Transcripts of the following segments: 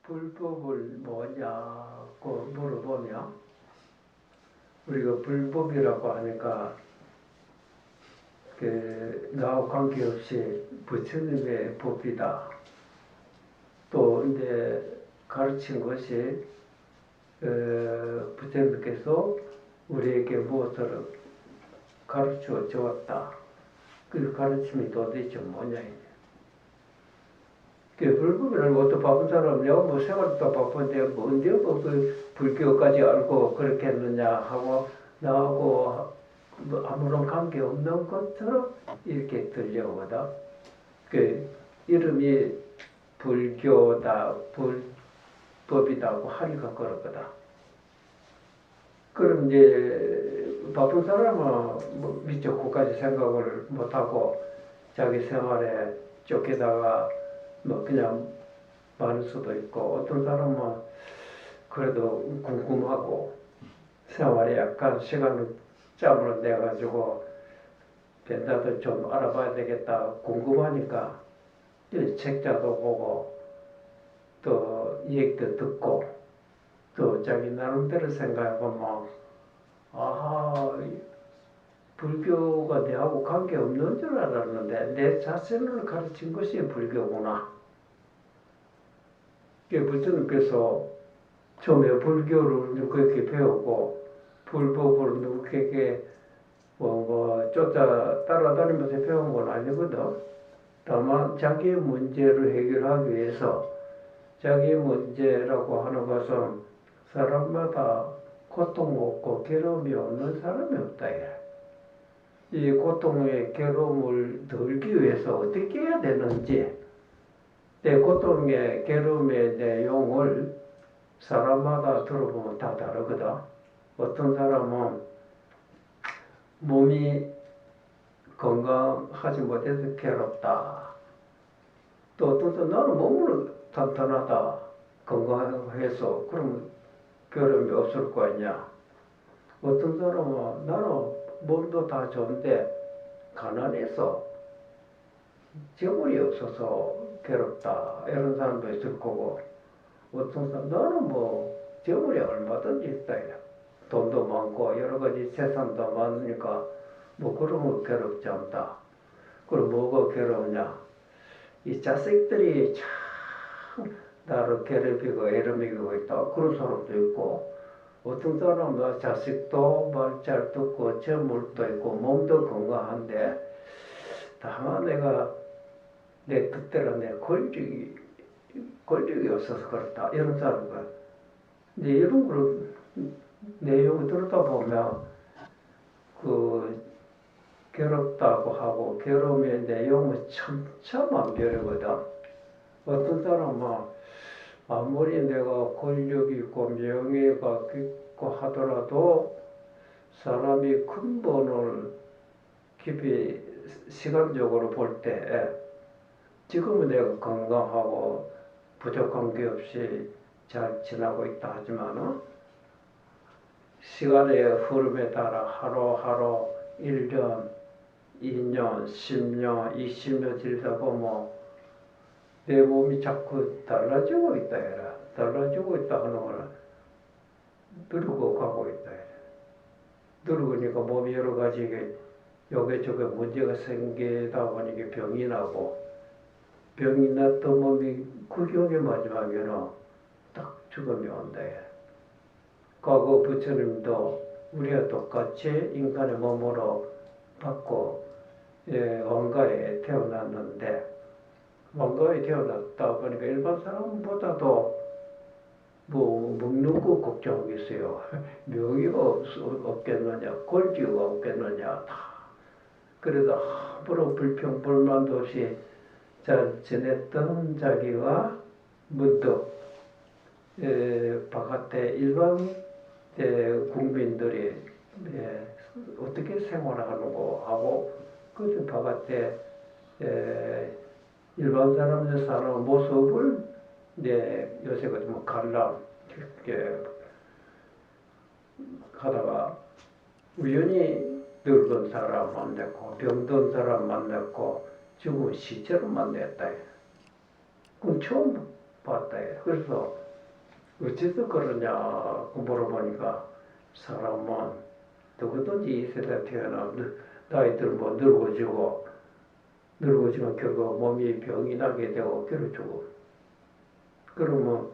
불법을 뭐냐고 물어보면 우리가 불법이라고 하니까 나하고 관계없이 부처님의 법이다. 또 이제 가르친 것이 부처님께서 우리에게 무엇을 가르쳐 주었다. 그 가르침이 도대체 뭐냐. 불법이라는 것도 바쁜 사람이요. 뭐 생활도 바쁜데 언제 그 불교까지 알고 그렇게 했느냐 하고 나하고 뭐 아무런 관계 없는 것처럼 이렇게 들려오거든. 그 이름이 불교다, 불법이다고 하니까 그렇거든. 그럼 이제 바쁜 사람은 뭐 미처 그까지 생각을 못하고 자기 생활에 쫓기다가 뭐 그냥 많을 수도 있고, 어떤 사람은 그래도 궁금하고 생활에 약간 시간을 짬을 내가지고 나도 좀 알아봐야 되겠다 궁금하니까 책자도 보고 또 얘기도 듣고 또 자기 나름대로 생각해보면 아하, 불교가 내하고 관계없는 줄 알았는데 내 자신을 가르친 것이 불교구나. 부처님께서 처음에 불교를 누구에게 배우고 불법을 누구에게 따라다니면서 배운 건 아니거든. 다만 자기의 문제를 해결하기 위해서, 자기의 문제라고 하는 것은 사람마다 고통 없고 괴로움이 없는 사람이 없다. 이 고통의 괴로움을 덜기 위해서 어떻게 해야 되는지, 내 고통의 괴로움의 내용을 사람마다 들어보면 다 다르거든. 어떤 사람은 몸이 건강하지 못해서 괴롭다. 또 어떤 사람은 나는 몸으로 탄탄하다. 건강해서. 그러면 괴로움이 없을 거 아니야. 어떤 사람은 나는 몸도 다 좋은데 가난해서 재물이 없어서 괴롭다. 이런 사람도 있을 거고, 어떤 사람 나는 뭐 재물이 얼마든지 있다. 돈도 많고 여러 가지 재산도 많으니까 뭐 그런 거 괴롭지 않다. 그럼 뭐가 괴롭냐? 이 자식들이 참 나를 괴롭히고 애름이고 있다. 그런 사람도 있고, 어떤 사람은 자식도 말 잘 듣고 재물도 있고 몸도 건강한데 다만 내가 내 뜻대로 내 권력이 없어서 그렇다. 이런 사람과 이제 이런 걸 내용을 들었다 보면 그 괴롭다고 하고 괴로움의 내용은 천차만별이거든. 어떤 사람은 아무리 내가 권력이 있고 명예가 있고 하더라도 사람이 근본을 깊이 시간적으로 볼 때 지금은 내가 건강하고 부족한 게 없이 잘 지나고 있다 하지만 시간의 흐름에 따라 하루하루 1년, 2년, 10년, 20년 지르다 보면 내 몸이 자꾸 달라지고 있다 해라. 달라지고 있다 하는 거는 늙어 가고 있다 해라. 늙으니까 몸이 여러 가지 요게저게 문제가 생기다 보니 병이 나고, 병이 났던 몸이 구경의 마지막에는 딱 죽음이 온다 해라. 과거 부처님도 우리와 똑같이 인간의 몸으로 받고 왕가에 태어났는데, 왕가에 태어났다 보니까 일반 사람보다도 뭐 먹는 거 걱정하겠어요. 명의가 없겠느냐, 권지가 없겠느냐. 다. 그래도 아무런 불평 불만도 없이 잘 지냈던 자기가 문득 바깥에 일반 국민들이 어떻게 생활하는고 하고, 그 바깥에 일반 사람들 사는 모습을 요새 뭐 관람 이렇게 하다가 우연히 늙은 사람 만났고 병든 사람 만났고 죽은 시체를 만났다. 그럼 처음 봤다. 그래서 어째서 그러냐 물어보니까 사람은 누구든지 이 세상에 태어나면 나이 들면 늙어지면 결국 몸이 병이 나게 되고 그렇죠. 그러면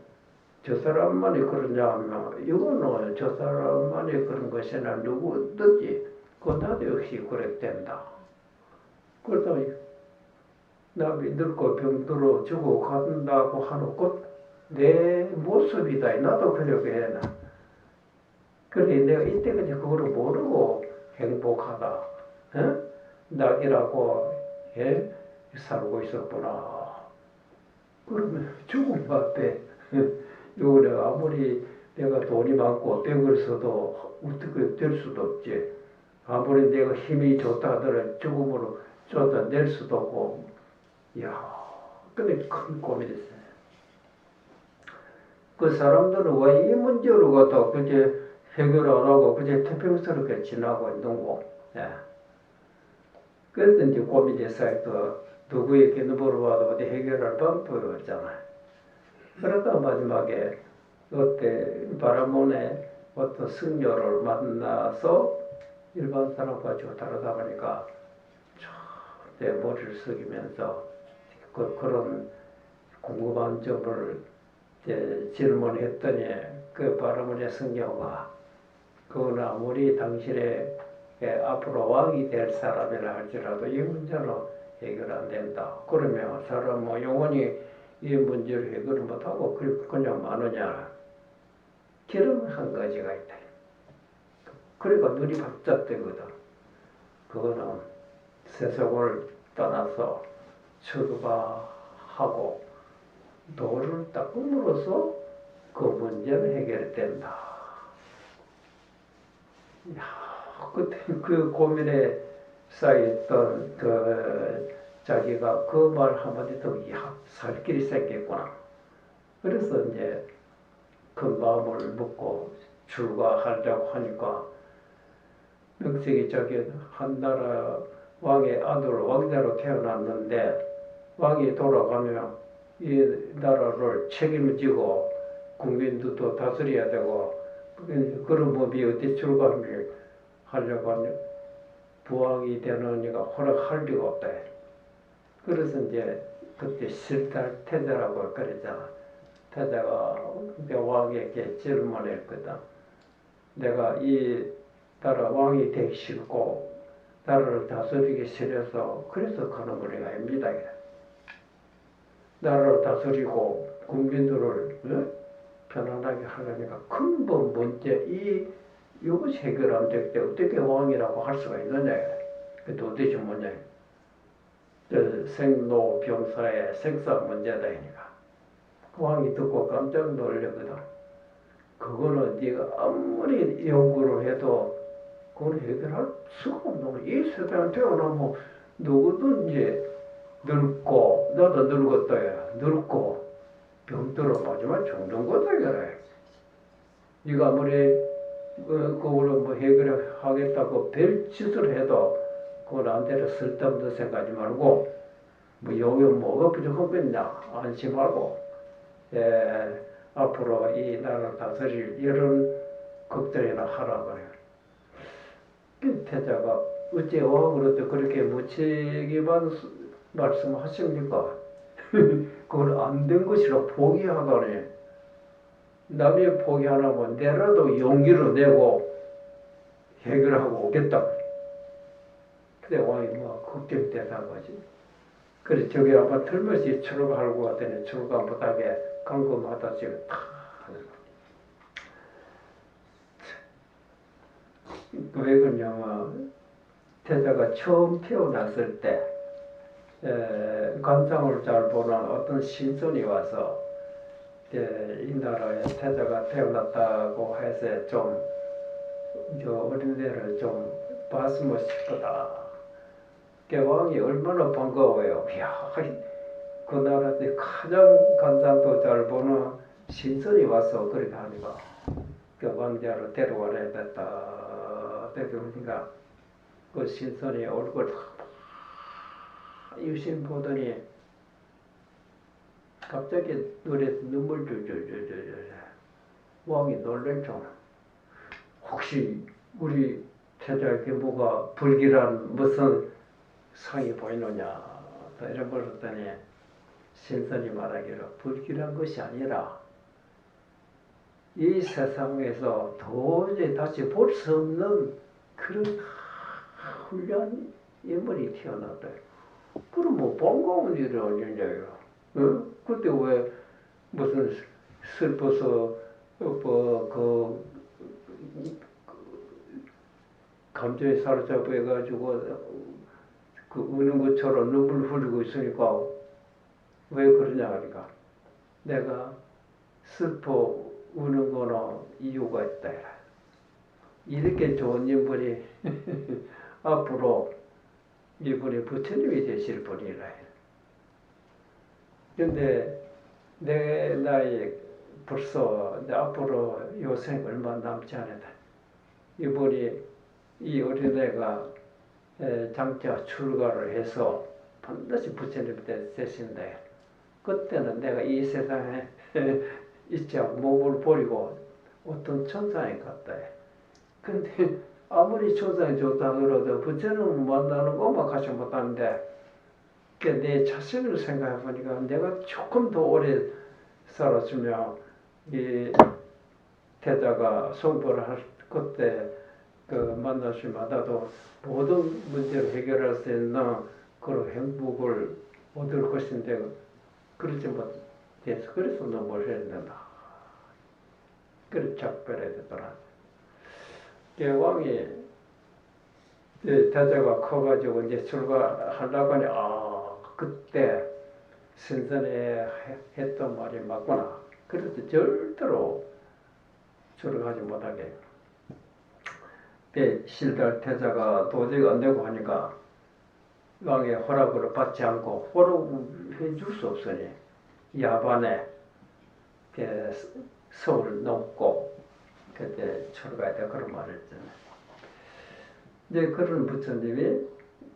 저 사람만이 그러냐 하면 이거는 저 사람만이 그런 것이 아니라 누구든지 그 나도 역시 그래 된다. 그래서 남이 늙고 병들어 죽어간다고 하놓고 내 모습이다. 나도 그렇게 해나. 그래 내가 이때까지 그거를 모르고 행복하다. 낙이라고 살고 있었구나. 그러면 죽음 앞에 이거 내가 아무리 내가 돈이 많고 벽을 써도 어떻게 될 수도 없지. 아무리 내가 힘이 좋다 하더라도 죽음으로 쫓아낼 수도 없고. 이야, 근데 큰 고민이 있어요. 그 사람들은 왜 이 문제로 갖다 그게 해결 안 하고 그게 태평스럽게 지나고 있는 거. 그래서 이제 고민이 있어요. 누구에게 물어봐도 어디 해결할 방법이 없잖아요. 그러다 마지막에 그때 바라몬에 어떤 승려를 만나서 일반 사람과 좀 다르다 보니까 내 머리를 숙이면서 그런 궁금한 점을 질문했더니 그 바라몬의 승려가 그건 아무리 당신의 앞으로 왕이 될 사람이라 할지라도 이 문제는 해결 안 된다. 그러면 사람은 영원히 이 문제를 해결을 못하고 그냥 마느냐. 그런 한 가지가 있다. 그러니까 눈이 바짝 뜨거든. 그거는 세속을 떠나서 출가하고 도를 닦음으로써 그 문제는 해결된다. 이야, 그때 그 고민에 쌓였던 자기가 그 말 한마디 더 살 길이 생겼구나. 그래서 이제 그 마음을 먹고 출가하려고 하니까 명색이 저기 한 나라 왕의 아들 왕자로 태어났는데 왕이 돌아가면 이 나라를 책임지고 국민들도 다스려야 되고 그런 법이 어디 출가하려고 하면 부왕이 되는 이가 허락할 리가 없다. 그래서 이제 그때 실달 태자라고 그랬잖아. 태자가 왕에게 질문했거든. 내가 이 나라 왕이 되기 싫고 나라를 다스리기 싫어서 그래서 가는 거리가 아닙니다. 나라를 다스리고 국민들을 편안하게 하려니까 근본 문제 이것이 해결 안 될 때 어떻게 왕이라고 할 수가 있느냐. 그 도대체 뭐냐. 생로병사의 생사 문제다니까. 왕이 듣고 깜짝 놀라거든. 그거는 네가 아무리 연구를 해도 그걸 해결할 수가 없는 거야. 이 세상에 태어나면 누구든지 늙고 나도 늙었다. 늙고 병들어 마지막 죽는 거다. 그래. 네가 아무리 그거를 뭐 해결하겠다고 별짓을 해도 그걸 안 되려 쓸데없는 생각하지 말고 뭐 여기 뭐가 부족하겠냐 안심하고 앞으로 이 나라를 다스릴 이런 걱정이나 하라 그래요. 그 태자가 어째 왕으로도 그렇게 무책임한 말씀하십니까? 그걸 안 된 것이라 포기하다니. 남이 포기 안 하면 내라도 용기를 내고 해결하고 오겠다. 근데 왕이 뭐 걱정되다 거지. 그래 저기 아마 틀면서 출가하려고 하더니 출가 못하게 감금하다 지금 탁 하는 거야. 왜 그러냐면 태자가 처음 태어났을 때 관상을 잘 보는 어떤 신선이 와서 이 나라에 태자가 태어났다고 해서 좀 어린애를 좀 봤으면 싶다. 왕이 얼마나 반가워요. 이야, 그 나라에 가장 관상도 잘 보는 신선이 와서 그렇게 하니까 왕자로 데려와야 됐다. 그러니까 그 신선이 얼굴 유심 보더니 갑자기 눈에서 눈물 왕이 놀랬죠. 혹시 우리 태자에게 뭐가 불길한 무슨 상이 보이느냐 이런 걸 했더니 신선이 말하기를 불길한 것이 아니라 이 세상에서 도저히 다시 볼 수 없는 그런 훌륭한 인물이 태어났다. 그럼 뭐 반가운 일이 아니냐요. 어? 그때 왜 무슨 슬퍼서 감정에 사로잡혀 해가지고 그 우는 것처럼 눈물 흘리고 있으니까 왜 그러냐 하니까 내가 슬퍼 우는 거는 이유가 있다. 이렇게 좋은 인물이 앞으로 이분이 부처님이 되실 분이라. 근데 내 나이 벌써 앞으로 요생 얼마 남지 않았다. 이분이 이 어린애가 장차 출가를 해서 반드시 부처님 되신다. 그때는 내가 이 세상에 있지 않고 몸을 버리고 어떤 천상에 갔다. 근데 아무리 천상에 좋다 그러도 부처님을 만나는 것만 가지 못하는데 내 자신을 생각해 보니까 내가 조금 더 오래 살았으면 이 태자가 성불을 할 그때 그 만나시면 나도 모든 문제를 해결할 수 있는 그런 행복을 얻을 것인데 그러지 못해서 그래서 너무 해야 된다. 그래서 작별해야 되더라. 왕이 태자가 커가지고 이제 출가하려고 하니 그때 신선에 했던 말이 맞구나. 그래서 절대로 출가하지 못하게. 실달 태자가 도저히 안 되고 하니까 왕의 허락을 받지 않고 허락해 줄 수 없으니 야반에 서울 넘고 그때 출가했다 그런 말을 했잖아요. 이제 그런 부처님이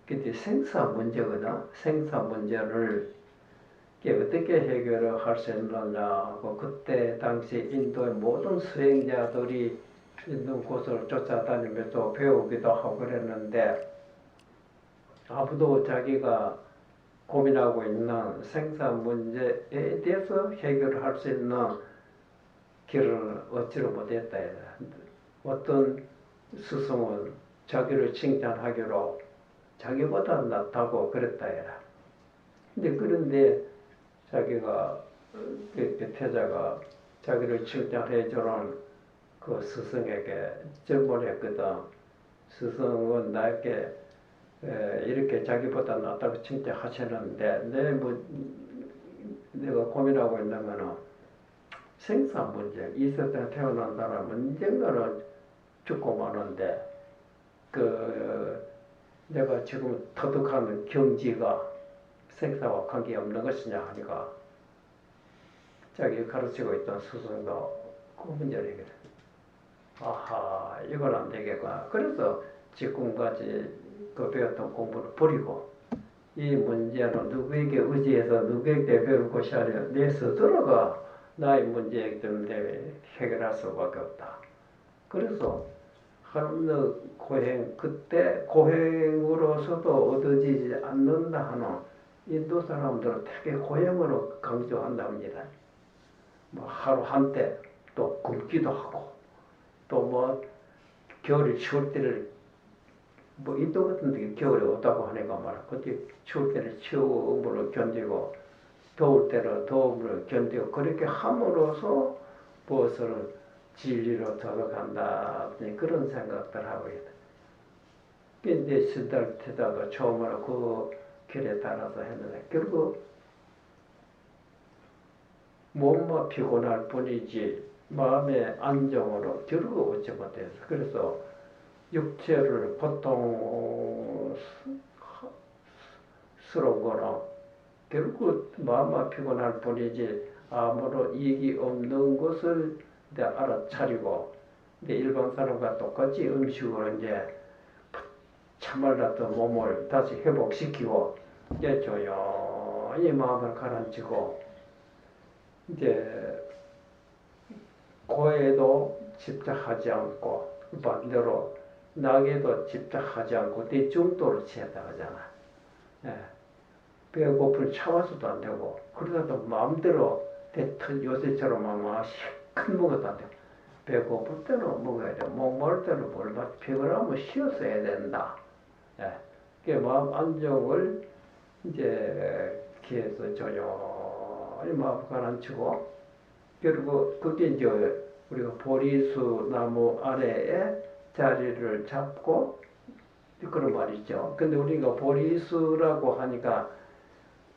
그때 생사 문제거든. 생사 문제를 어떻게 해결을 할 수 있느냐고 그때 당시 인도의 모든 수행자들이 있는 곳을 쫓아다니면서 배우기도 하고 그랬는데 아무도 자기가 고민하고 있는 생사 문제에 대해서 해결을 할 수 있는 길을 얻지를 못했다. 어떤 스승은 자기를 칭찬하기로 자기보다 낫다고 그랬다. 근데 그런데 자기가 태자가 자기를 칭찬해 주는 그 스승에게 질문했거든. 스승은 나에게 이렇게 자기보다 낫다고 칭찬하시는데 내가 고민하고 있는 거는 생사 문제. 이 세상에 태어난 사람은 언젠가는 죽고 마는데 내가 지금 터득하는 경지가 생사와 관계없는 것이냐 하니까 자기 가르치고 있던 스승도 그 문제를 해결해. 아하, 이건 안 되겠구나. 그래서 지금까지 그 배웠던 공부를 버리고 이 문제는 누구에게 의지해서 누구에게 배울 것이 아니라 내 스스로가 나의 문제이기 때문에 해결할 수밖에 없다. 그래서 하는 고행, 그때 고행으로서도 얻어지지 않는다 하는 인도 사람들은 되게 고행으로 강조한답니다. 뭐 하루 한때 또 굶기도 하고 또 뭐 겨울이 추울 때를 뭐 인도 같은 데 겨울이 없다고 하니까 말이야. 그때 추울 때는 추움으로 견디고 더울 때는 더움으로 견디고 그렇게 함으로써 무엇을 진리로 들어간다 그런 생각들 하고 있다. 근데 시달태자도 처음으로 그 길에 따라서 했는데 결국 몸만 피곤할 뿐이지 마음의 안정으로 결국 얻지 못해서 그래서 육체를 고통스러운 거는 결국 마음만 피곤할 뿐이지 아무런 이익이 없는 것을 알아차리고 근데 일반 사람과 똑같이 음식으로 이제 참말랐던 몸을 다시 회복시키고 이제 조용히 마음을 가라앉히고 이제 고에도 집착하지 않고 반대로 낙에도 집착하지 않고 대중도로 취했다 하잖아. 예. 배고플 참아서도 안 되고 그러다도 마음대로 요새처럼 막 큰 먹어도 안 되고 배고플 때는 먹어야 돼. 목마를 때는 피곤하면 쉬었어야 된다. 예. 그 마음 안정을 이제 기에서 조용히 마음 가라앉히고 그리고 그게 이제 우리가 보리수 나무 아래에 자리를 잡고 그런 말이죠. 근데 우리가 보리수라고 하니까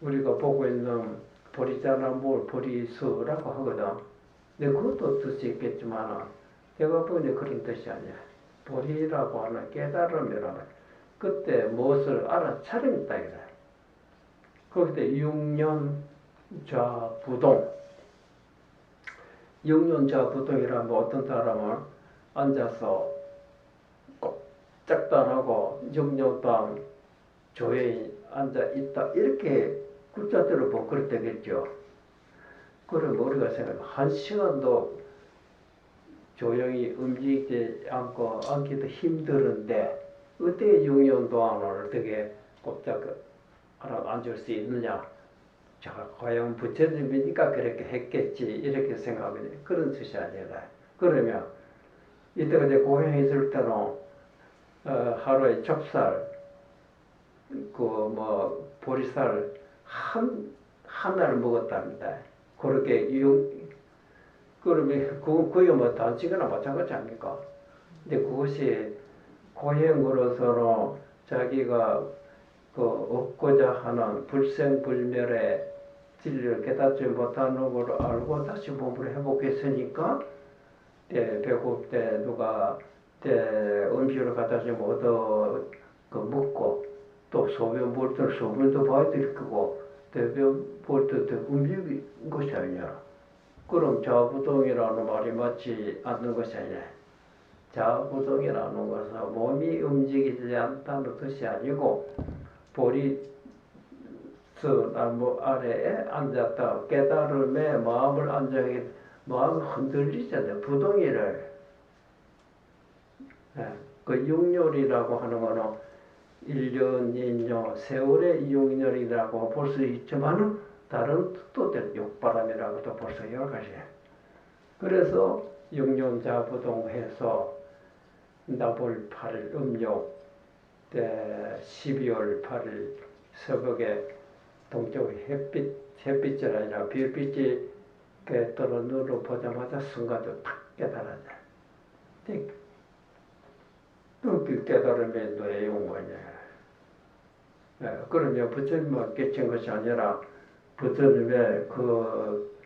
우리가 보고 있는 보리자나무 보리수라고 하거든. 근데 그것도 뜻이 있겠지만 내가 보기에 그런 뜻이 아니야. 보리라고 하는 깨달음이라는 그때 무엇을 알아차림다 이래. 거기다 육년좌부동. 육년좌부동이라면 어떤 사람은 앉아서 꼼짝도 안 하고 6년 동안 조용히 앉아 있다 이렇게 글자대로 보면 그렇게 되겠죠. 그럼 우리가 생각하면 1시간도 조용히 움직이지 않고 앉기도 힘드는데 어떻게 6년 동안을 어떻게 꼼짝 앉을 수 있느냐. 자, 과연 부처님이니까 그렇게 했겠지 이렇게 생각하면 그런 뜻이 아니라 그러면 이때가 이제 고향에 있을 때는 하루에 좁쌀 보리쌀 하나를 먹었답니다. 그렇게 그러면 그게 뭐 단식이나 마찬가지 아닙니까? 근데 그것이 고행으로서는 자기가 얻고자 하는 불생불멸의 진리를 깨닫지 못하는 걸 알고 다시 몸을 회복했으니까 배고플 때 누가 음식을 갖다 주면 얻어 먹고 또 소변 볼 때 소변도 봐야 될 거고 대변 볼 때도 움직인 것이 아니야. 그럼 좌부동이라는 말이 맞지 않는 것이 아니야. 좌부동이라는 것은 몸이 움직이지 않다는 뜻이 아니고 보리나무 아래에 앉았다 깨달음에 마음을 안정해 마음이 흔들리잖아요. 부동이를 그 육렬이라고 하는 거는 1년, 2년, 세월의 육렬이라고 볼 수 있지만 다른 뜻도 될 육바람이라고도 볼 수 여러 가지예요. 그래서 육년자부동해서 나볼 8일 음력 12월 8일 새벽에 동쪽 햇빛이 아니라 별빛이 떠는 눈으로 보자마자 순간적으로 탁 깨달아져. 그 깨달음의 내용은 뭐냐. 그러면 부처님만 깨친 것이 아니라 부처님의 그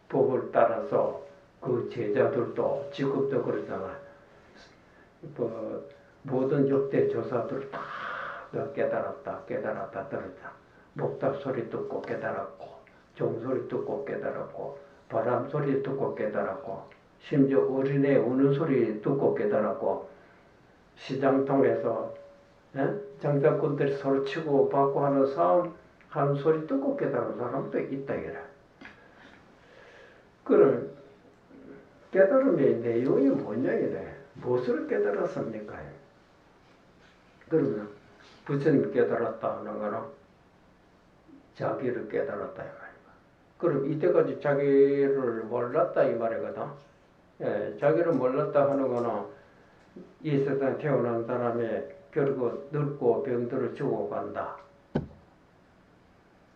법을 따라서 그 제자들도 지금도 그러잖아. 모든 역대 조사들 다 깨달았다 들었다. 목탁 소리 듣고 깨달았고 종소리 듣고 깨달았고 바람 소리 듣고 깨달았고 심지어 어린애 우는 소리 듣고 깨달았고 시장 통해서 장자꾼들이 서로 치고 받고 하는 싸움 하는 소리 듣고 깨달은 사람도 있다 이래. 그럼 깨달음의 내용이 뭐냐 이래. 무엇을 깨달았습니까? 그러면 부처님 깨달았다 하는 거는 자기를 깨달았다 이 말이야. 그럼 이때까지 자기를 몰랐다 이 말이거든. 자기를 몰랐다 하는 거는 이 세상에 태어난 사람이 결국 늙고 병들어 죽어간다.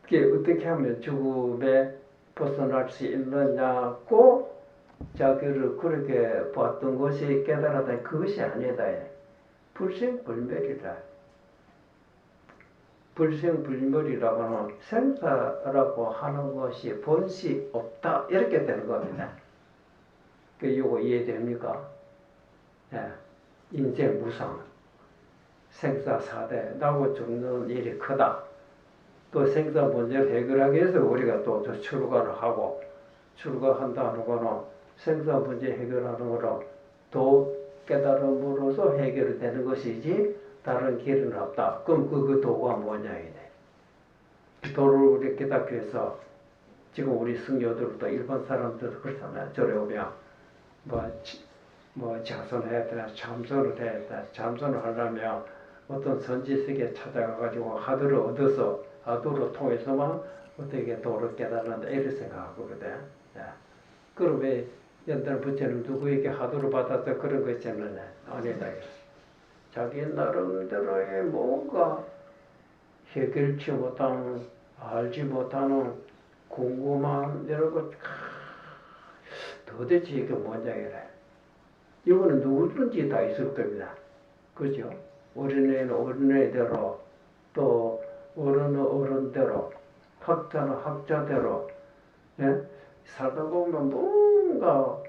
그게 어떻게 하면 죽음에 벗어날 수 있느냐고 자기를 그렇게 봤던 것이 깨달았다. 그것이 아니다. 불생불멸이다. 불생불멸이라고 하면 생사라고 하는 것이 본시 없다. 이렇게 되는 겁니다. 이거 이해됩니까? 인생 무상, 생사사대, 나고 죽는 일이 크다. 또 생사 문제를 해결하기 위해서 우리가 또 출가를 하고, 출가한다는 거는 생사 문제 해결하는 거로 도 깨달음으로써 해결이 되는 것이지 다른 길은 없다. 그럼 그 도가 뭐냐 이래. 도를 우리 깨닫기 위해서 지금 우리 승려들도 일본 사람들도 그렇잖아요. 절에 오면 뭐 자선해야 되나 참선을 해야 되나 참선을 하려면 어떤 선지세계 찾아가가지고 하도를 얻어서 하도를 통해서만 어떻게 도를 깨달는다 이렇게 생각하거든. 그럼 왜 옛날 부처는 누구에게 하도를 받아서 그런 거 있잖아요. 아니다. 자기 나름대로의 뭔가 해결치 못하는 알지 못하는 궁금한 이런 것 도대체 이게 뭐냐 이래. 이거는 누구든지 다 있을 겁니다. 그죠? 어린애는 어린애대로 또 어른은 어른대로 학자는 학자대로 예? 살다 보면 뭔가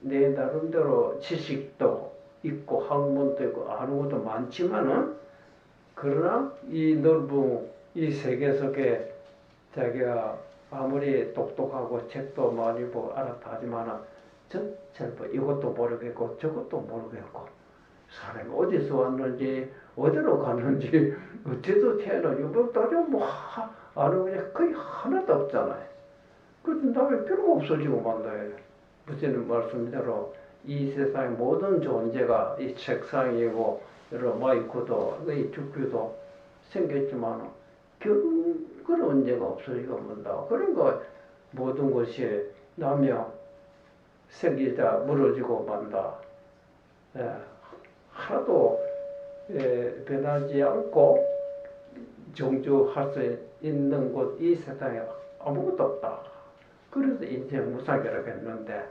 내 나름대로 지식도 있고 학문도 있고 아는 것도 많지만은 그러나 이 넓은 이 세계 속에 자기가 아무리 똑똑하고 책도 많이 보고 알았다 하지만은 전체를 이것도 모르겠고 저것도 모르겠고 사람이 어디서 왔는지 어디로 갔는지 어디서 태어났는지 뭐 따지면 뭐 아는 게 거의 하나도 없잖아요. 그래서 다음에 필요가 없어지고 만다요. 부처님 말씀대로 이 세상의 모든 존재가 이 책상이고 여러 마이크도 이 죽기도 생겼지만 결국 그런 언제가 없어지고 만다. 그런 거 모든 것이 나며 생기자 무너지고 만다. 하나도 변하지 않고 정주할 수 있는 곳 이 세상에 아무것도 없다. 그래서 인생 무상이라고 했는데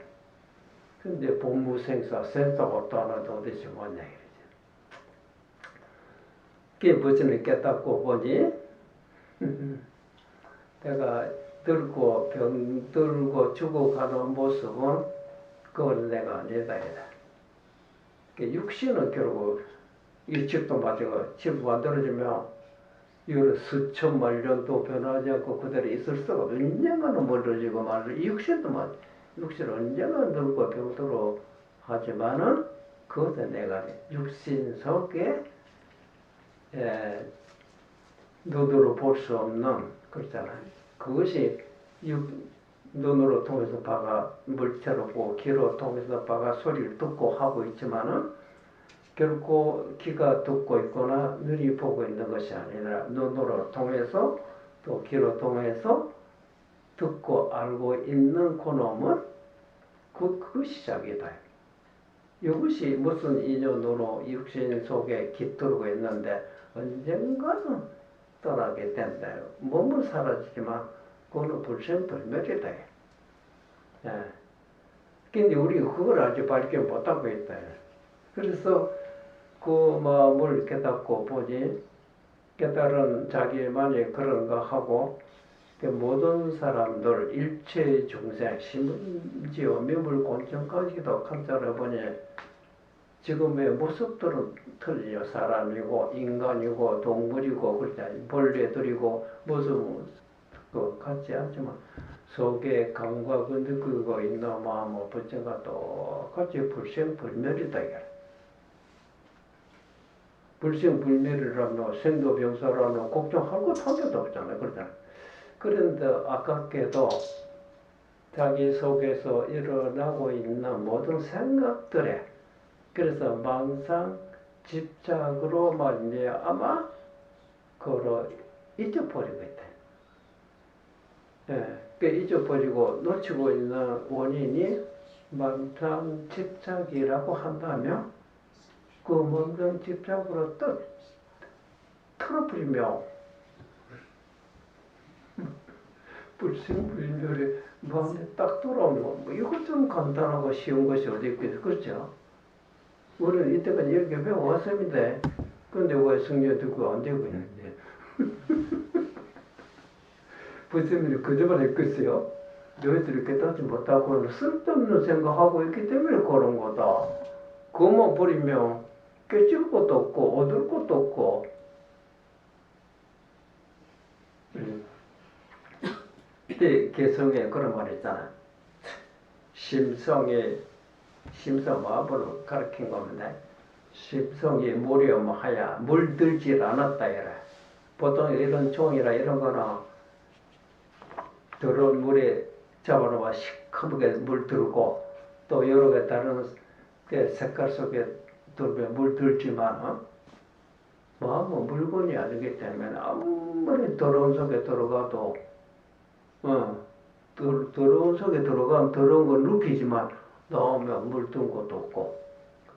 근데 본무생사 센서가 없다는 도대체 뭐냐 이러지. 그게 부처님 깨닫고 보니 내가 들고 병들고 죽어가는 모습은 그건 내가 아니다 이래. 육신은 결국 일찍도 마치고 집 만들어지면 이걸 수천만 년도 변하지 않고 그대로 있을 수가 없어. 언젠가는 멀어지고 말을 육신도 육신은 언제나 늙고 병들어 하지만은 그것은 내가 육신 속에 눈으로 볼 수 없는 그렇잖아요. 그것이 눈으로 통해서 봐가 물체로 보고 귀로 통해서 봐가 소리를 듣고 하고 있지만은 결코 귀가 듣고 있거나 눈이 보고 있는 것이 아니라 눈으로 통해서 또 귀로 통해서 듣고 알고 있는 그놈은 그 시작이다. 이것이 무슨 인연으로 육신 속에 깃들고 있는데 언젠가는 떠나게 된다. 몸은 사라지지만 그거는 불생불멸이다. 근데 우리가 그걸 아직 발견 못하고 있다. 그래서 그 마음을 깨닫고 보니 깨달은 자기만이 그런가 하고 모든 사람들 일체 중생 심지어 미물곤충까지도 관찰해 보니 지금의 모습들은 틀려. 사람이고 인간이고 동물이고 그렇지 벌레들이고 모습은 같지 않지만 속에 감각을 느끼고 있는 마음은 부처가 똑같이 불생불멸이다. 불생불멸이라면 생도병사라면 걱정할 것 한 개도 없잖아요. 그러잖아요. 그런데 아깝게도 자기 속에서 일어나고 있는 모든 생각들에 그래서 망상 집착으로 말미암아 그걸 잊어버리고 있다. 그 잊어버리고 놓치고 있는 원인이 망상 집착이라고 한다면 그 망상 집착으로 또 틀어버리며 불생불멸의 마음에 딱 돌아오는 거. 뭐 이것 좀 간단하고 쉬운 것이 어디 있겠어요. 그렇죠? 우리는 이때까지 이렇게 배워왔습니다. 그런데 왜 승려 듣고 안 되고 있는데. 부처님이 거짓말 했겠어요? 너희들이 깨닫지 못하고는 쓸데없는 생각하고 있기 때문에 그런 거다. 그것만 버리면 깨질 것도 없고 얻을 것도 없고. 그때 개성에 그런 말 있잖아. 심성 마법을 가르친 겁니다. 심성이 무렴하야 물들질 않았다 이래. 보통 이런 종이라 이런 거는 더러운 물에 잡아놓아 시커멓게 물들고 또 여러 개 다른 색깔 속에 들면 물들지만 마음은 물건이 아니기 때문에 아무리 더러운 속에 들어가도 더러운 속에 들어가면 더러운 걸 느끼지만 나오면 물든 것도 없고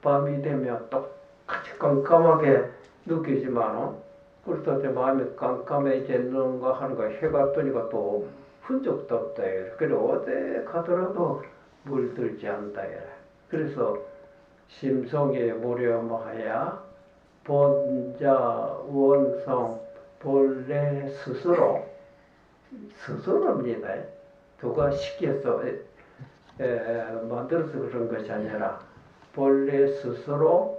밤이 되면 똑같이 깜깜하게 느끼지만 그럴 때 마음이 깜깜해지는 거 하는 거 해가 뜨니까 또 흔적도 없다. 그래 어디 가더라도 물들지 않다. 그래서 심성이 무렴하야 본자 원성 본래 스스로입니다. 누가 시켜서 만들어서 그런 것이 아니라 본래 스스로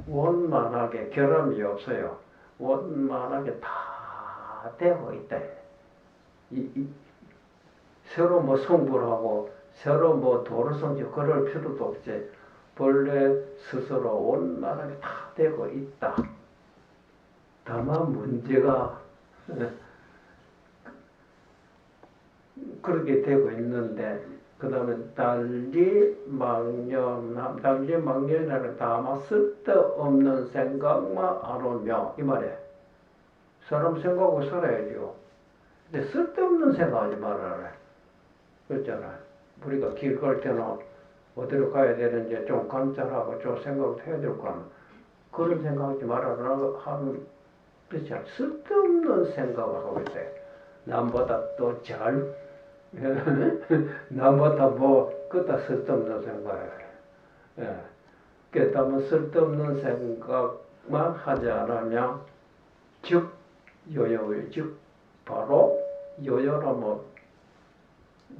원만하게 결함이 없어요. 원만하게 다 되고 있다. 새로 뭐 성불 하고 새로 뭐 도를 성지 그럴 필요도 없지. 본래 스스로 원만하게 다 되고 있다. 다만 문제가 그렇게 되고 있는데 그 다음에 달리 망념이라는 다만 쓸데없는 생각만 안 오며 이 말이에요. 사람 생각하고 살아야죠. 근데 쓸데없는 생각하지 말아라. 그렇잖아요. 우리가 길 갈 때는 어디로 가야 되는지 좀 관찰하고 좀 생각을 해야 될 거 아니야. 그런 생각하지 말아라 하는 뜻이 아니라 쓸데없는 생각을 하고 있어요. 남보다 또 잘 남보다 뭐 그다 쓸데없는 생각이에요. 예. 그렇다면 쓸데없는 생각만 하지 않으면 즉 요요의 즉 바로 요요라면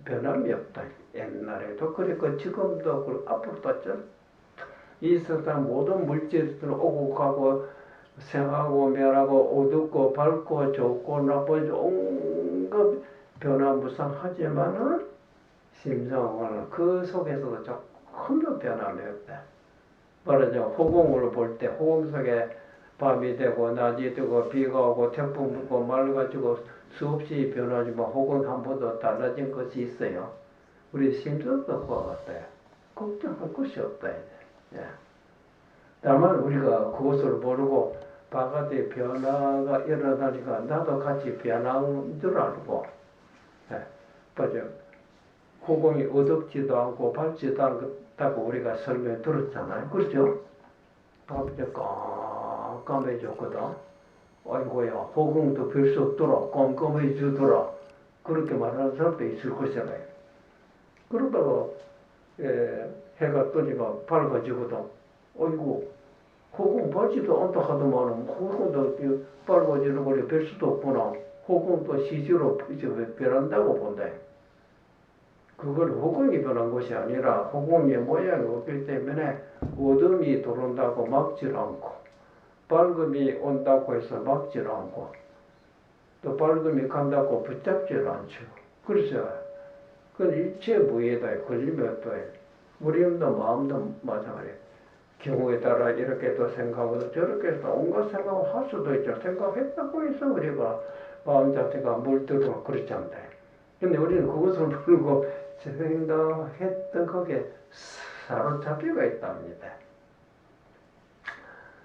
변함이 없다. 옛날에도 그랬고 지금도 그렇고 앞으로도 이 세상 모든 물질들은 오고 가고 생하고 멸하고 어둡고 밝고 좋고 나쁘고 온갖 변화무쌍하지만은 심성은 그 속에서도 조금도 변함이 없다. 말하자면 호공을 볼 때 호공 속에 밤이 되고 낮이 되고 비가 오고 태풍 불고 말가지고 수없이 변하지만 호공 한 번도 달라진 것이 있어요. 우리 심성도 그와 같아요. 걱정할 것이 없다. 예. 다만 우리가 그것을 모르고 바깥에 변화가 일어나니까 나도 같이 변한 줄 알고 맞아요. 호공이 어둡지도 않고 밝지도 않다고 우리가 설명 들었잖아요. 그렇죠? 밤에 깜깜해졌거든. 아이고야 호공도 별 수 없더라. 깜깜해지더라. 그렇게 말하는 사람도 있을 것이잖아요. 그러다가 해가 뜨니까 밝아지거든. 어이구 호공 밝지도 않다 하더만은 호공도 밝아지는 거리 별 수도 없구나. 호공도 시시로 변한다고 본다. 그걸 호공이 변한 것이 아니라 호공의 모양이 없기 때문에 어둠이 들어온다고 막질 않고 밝음이 온다고 해서 막질 않고 또 밝음이 간다고 붙잡질 않죠. 그래서 그건 일체 무예다. 걸리면 또 우리도 마음도 마찬가지예요. 경우에 따라 이렇게 또 생각하고 저렇게 또 온갖 생각을 할 수도 있죠. 생각했다고 해서 우리가 마음 자체가 물들고 그렇지 않다. 근데 우리는 그것을 모르고 생각했던 거기에 사로잡혀가 있답니다.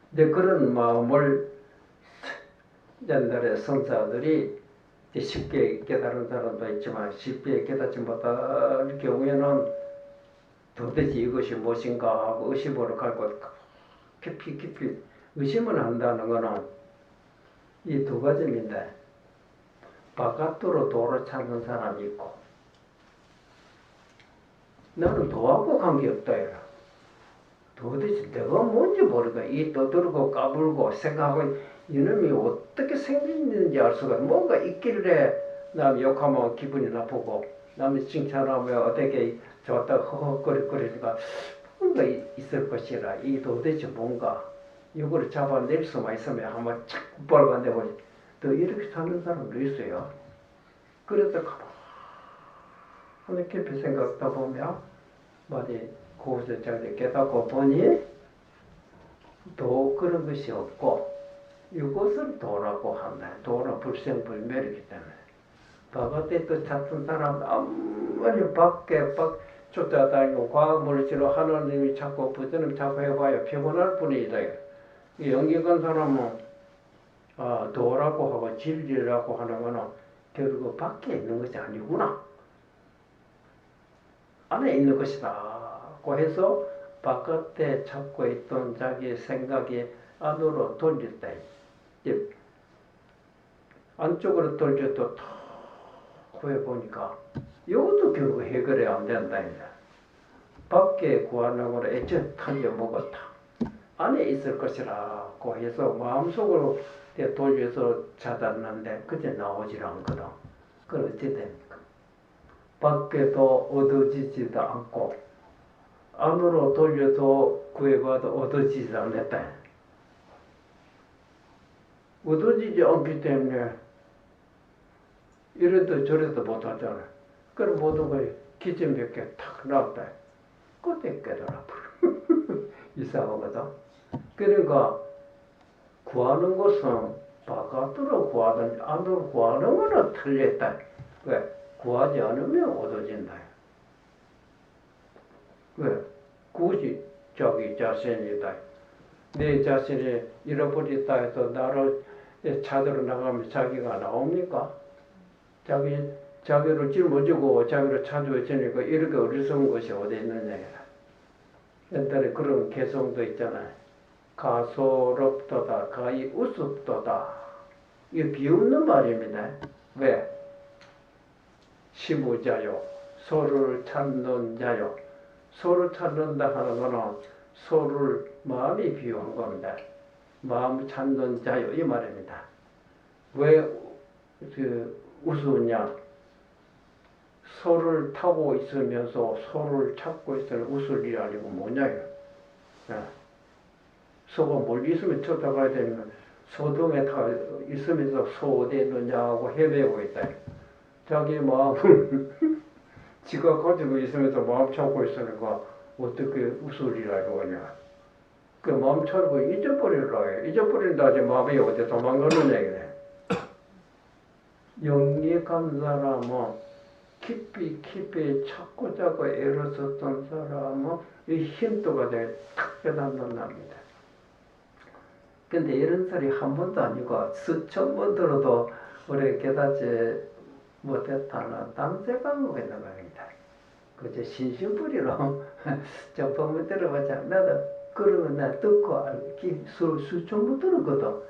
근데 그런 마음을 옛날에 성사들이 쉽게 깨달은 사람도 있지만 쉽게 깨닫지 못할 경우에는 도대체 이것이 무엇인가 하고 의심으로 갈고 깊이 의심을 한다는 것은 이 두 가지인데 바깥으로 도를 찾는 사람이 있고 나는 도하고 관계없다 이라. 도대체 내가 뭔지 모르고 이 떠들고 까불고 생각하고 이놈이 어떻게 생겼는지 알 수가 뭔가 있길래 남 욕하면 기분이 나쁘고 남이 칭찬하면 어떻게 좋다 허허거리니까 뭔가 있을 것이라. 이 도대체 뭔가 이거를 잡아낼 수만 있으면 한번 착 빨아내고 또 이렇게 사는 사람도 있어요. 그래서 가만히 깊이 생각하다 보면 많이 그것을 잘 깨닫고 보니 또 그런 것이 없고 이것을 도라고 한다. 도는 불생불멸이기 때문에 바깥에 또 찾던 사람 아무리 밖 쫓아다니고 과학물질로 하나님이 자꾸 부처님 자꾸 해봐야 피곤할 뿐이다. 연기 간 사람은 도라고 하고 진리라고 하는 거는 결국 밖에 있는 것이 아니구나. 안에 있는 것이다. 고 해서 바깥에 찾고 있던 자기 생각이 안으로 돌렸다. 안쪽으로 돌려도 탁 구해보니까 이것도 결국 해결이 안 된다. 밖에 구하는 거로 애초에 털려 먹었다. 안에 있을 것이라고 해서 마음속으로 돌려서 찾았는데 그때 나오질 않거든. 그럼 어찌 됩니까? 밖에도 얻어지지도 않고 안으로 돌려서 구해봐도 얻어지지 않았다. 얻어지지 않기 때문에 이래도 저래도 못하잖아. 그럼 모든 걸 기침 몇 개 탁 나왔다. 그때 깨달아. 이상하거든. 그러니까 구하는 것은 바깥으로 구하든지 안으로 구하는 거는 틀렸다. 왜? 구하지 않으면 얻어진다. 왜? 그것이 자기 자신이다. 내 자신이 잃어버렸다 해서 나를 찾으러 나가면 자기가 나옵니까? 자기를 짊어지고 자기를 찾고 있으니까 이렇게 어리석은 것이 어디 있느냐. 옛날에 그런 개성도 있잖아요. 가소롭도다, 가히 우습도다. 이게 비웃는 말입니다. 왜? 시무자요. 소를 찾는 자요. 소를 찾는다 하는 거는 소를 마음이 비유한 겁니다. 마음 찾는 자요. 이 말입니다. 왜 우스우냐? 소를 타고 있으면서 소를 찾고 있으면 웃을 일이 아니고 뭐냐요. 소가 멀리 있으면 쳐다봐야 되면 소등에 타 있으면서 소 어디에 있느냐고 헤매고 있다. 자기 마음을 지가 가지고 있으면서 마음 찾고 있으니까 어떻게 웃을 일이라고 하냐. 그 마음 찾고 잊어버리라 해. 잊어버린다지 마음이 어디 도망가느냐 이래. 영리한 사람은 깊이 찾고 애를 썼던 사람은 이 힌트가 탁 깨닫는답니다. 근데 이런 소리 한 번도 아니고 수천 번 들어도 우리 깨닫지 못했다는 당세가 오게 나갑니다. 그저 신신부리로 저 법문 들어보자. 나도 그러면 나 듣고 수천 번 들었거든.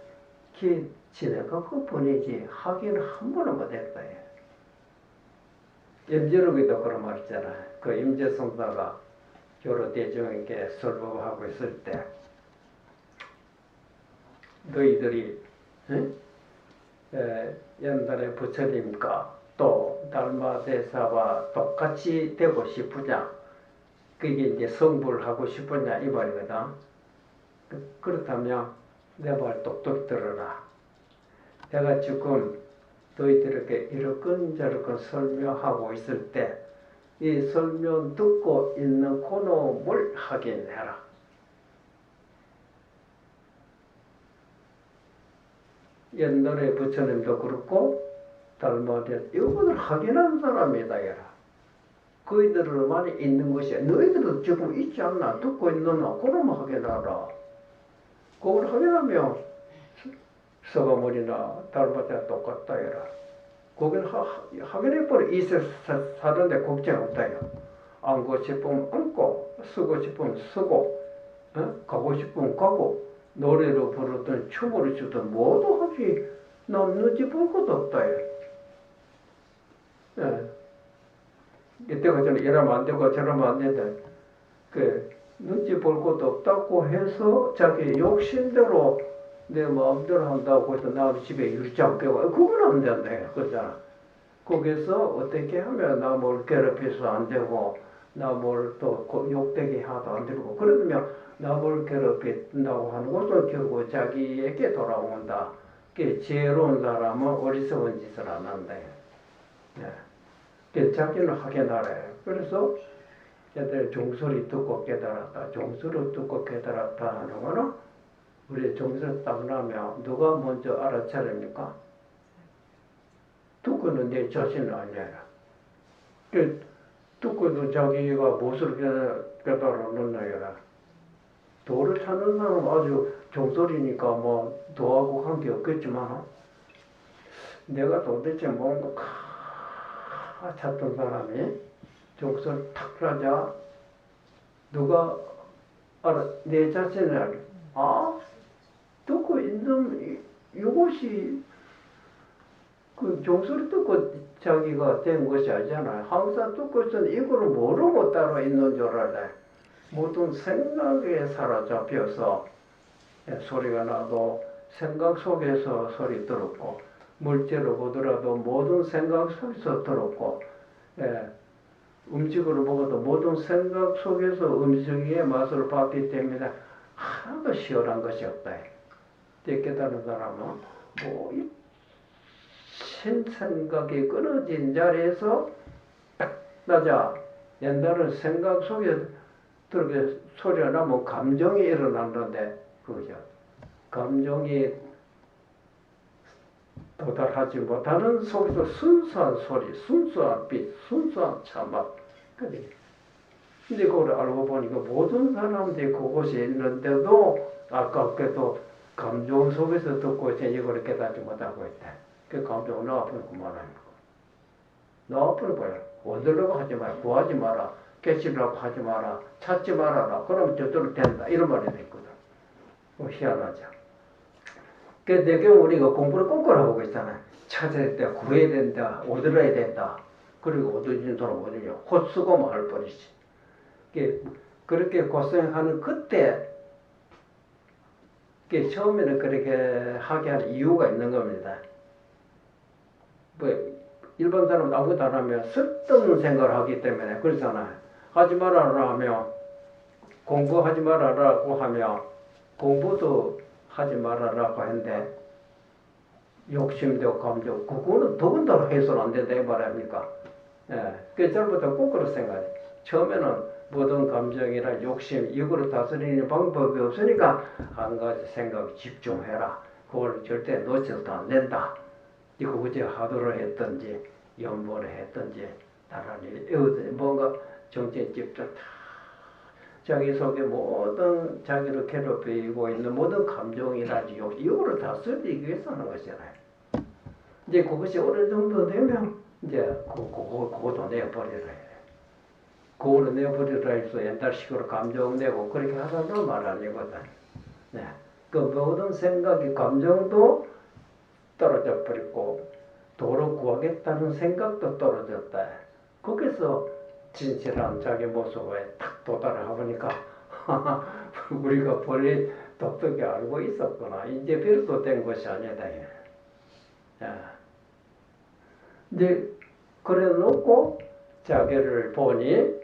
지내갖고 보내지 하기는 한 번은 못했다. 임재록에도 그런 말 있잖아. 그 임재성사가 교로 대중에게 설법하고 있을 때 너희들이 옛날에 부처님과 또 달마대사와 똑같이 되고 싶으냐? 그게 이제 성불을 하고 싶으냐 이 말이거든. 그렇다면 내 말 똑똑히 들어라. 내가 지금 너희들에게 이러건저러건 설명하고 있을 때 이 설명 듣고 있는 그놈을 확인해라. 옛날에 부처님도 그렇고 달마대 이것을 확인한 사람이다. 그이들만이 있는 것이야. 너희들도 지금 있지 않나? 듣고 있는 그놈 확인하라. 그걸 확인하면 서가모니나 달마대가 똑같다. 거기는 확인해버려. 이 사는데 걱정 없다. 앉고 싶으면 앉고, 쓰고 싶으면 쓰고, 가고 싶으면 가고, 노래로 부르든 춤으로 추든 모두 하지 남는지 볼 것도 없다. 이때가 전에 이러면 안 되고 저러면 안 된다. 눈치 볼 것도 없다고 해서 자기 욕심대로 내 마음대로 한다고 해서 나 집에 유리장 빼고 그건 안 된다. 그렇잖아. 거기서 어떻게 하면 남을 괴롭혀서 안 되고 남을 또 욕되게 하도 안 되고 그러면 남을 괴롭힌다고 하는 것은 결국 자기에게 돌아온다. 지혜로운 사람은 어리석은 짓을 안 한다. 자기는 확인하래. 그래서 종소리 듣고 깨달았다. 종소리 듣고 깨달았다 하는 거는 우리 종소리 딱 나면 누가 먼저 알아차립니까? 듣고 그거는 내 자신 아니야. 그 듣고도 자기가 무엇을 깨달았느냐라. 도를 찾는 사람은 아주 종소리니까 뭐 도하고 관계 없겠지만 내가 도대체 뭔가 찾던 사람이 종소리 탁 하자 누가 알아 내 자신을 알아. 아 듣고 있는 이것이 그 종소리 듣고 자기가 된 것이 아니잖아요. 항상 듣고 있으면 이거를 모르고 따로 있는 줄 알아요. 모든 생각에 사로잡혀서 소리가 나도 생각 속에서 소리 들었고 물질을 보더라도 모든 생각 속에서 들었고 음식을 먹어도 모든 생각 속에서 음식의 맛을 봤기 때문에 하나도 시원한 것이 없다. 깨달은 사람은 뭐 신생각이 끊어진 자리에서 나자 옛날은 생각 속에 그렇게 소리가 나면 감정이 일어났는데 그거죠. 감정이 도달하지 못하는 속에서 순수한 소리, 순수한 빛, 순수한 참맛. 근데 그걸 알고 보니까 모든 사람들이 그곳에 있는데도 아깝게도 감정 속에서 듣고 있어 이걸 깨닫지 못하고 있다. 그 감정은 너 앞으로 그만하니까. 너 앞으로 봐요. 얻으려고 하지 마라. 구하지 마라. 깨치려고 하지 마라. 찾지 말아라. 그러면 저절로 된다. 이런 말이 됐거든. 희한하죠. 그래서 내 경우 우리가 공부를 꼼꼼히 하고 있잖아요. 찾아야 돼. 구해야 된다. 얻으려야 된다. 그리고 얻어지는 사람 어디냐. 헛수고만 할 뻔이지. 그렇게 고생하는 그때 처음에는 그렇게 하게 할 이유가 있는 겁니다. 뭐 일반 사람은 아무것도 안 하면 쓸데없는 생각을 하기 때문에 그렇잖아요. 하지 말아라 하며 공부하지 말아라고 하며 공부도 하지 말아라고 했는데 욕심도 감정 그거는 더군다나 해서는 안 된다 이 말 아닙니까? 그 잘부터 거꾸로 생각해. 처음에는 모든 감정이나 욕심 이거를 다스리는 방법이 없으니까 한 가지 생각에 집중해라. 그걸 절대 놓쳐서도 안 된다. 이거 어제 하도를 했든지 연보를 했든지 나란히 뭔가 정치에 집중 자기 속에 모든 자기를 괴롭히고 있는 모든 감정이라든지 욕심 이거를 다스리기 위해서 하는 것이잖아요. 이제 그것이 어느 정도 되면 이제 그것도 내버리라 해. 그거를 내버리라 해서 옛날식으로 감정 내고 그렇게 하자는 말 아니거든. 네. 그 모든 생각이 감정도 떨어져 버리고 도로 구하겠다는 생각도 떨어졌다. 거기서 진실한 자기 모습에 딱 도달을 하보니까 우리가 본래 똑똑히 알고 있었구나. 이제 별도 된 것이 아니다. 이제 그래 놓고 자기를 보니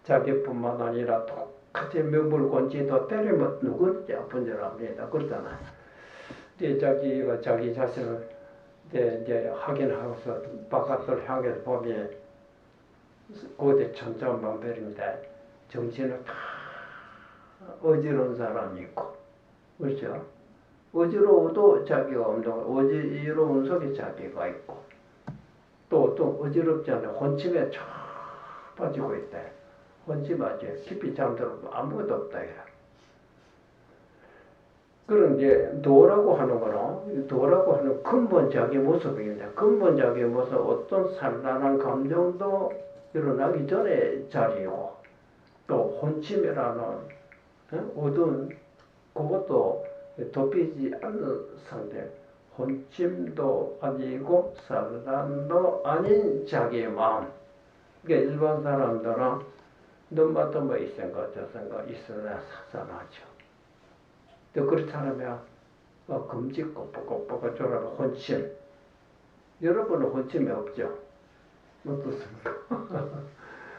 자기뿐만 아니라 똑같이 명불곤지도 때리면 누구든지 아픈 줄 압니다. 그렇잖아. 이제 자기가 자기 자신을 이제 확인하고서 바깥을 향해서 보면 고대 천차만별입니다. 정신은 다 어지러운 사람이 있고, 그렇죠? 어지러워도 자기가 없는 어지러운 속에 자기가 있고, 또 어지럽지 않은 혼침에 쫙 빠지고 있다. 혼침하지 깊이 잠들어도 아무것도 없다. 그런 이제 도라고 하는 거는 도라고 하는 근본 자기 모습입니다. 근본 자기 모습 어떤 산란한 감정도 일어나기 전에 자리이고 또 혼침이라는 어두운 그것도 덮이지 않는 상태. 혼침도 아니고 산란도 아닌 자기의 마음. 그러니까 일반 사람들은 눈맞도 뭐 이 생각 저 생각 있어야 사산하죠. 또 그렇다면 금지 꼭꼭꼭꼭 졸아봐 혼침. 여러분은 혼침이 없죠? 어떻습니까?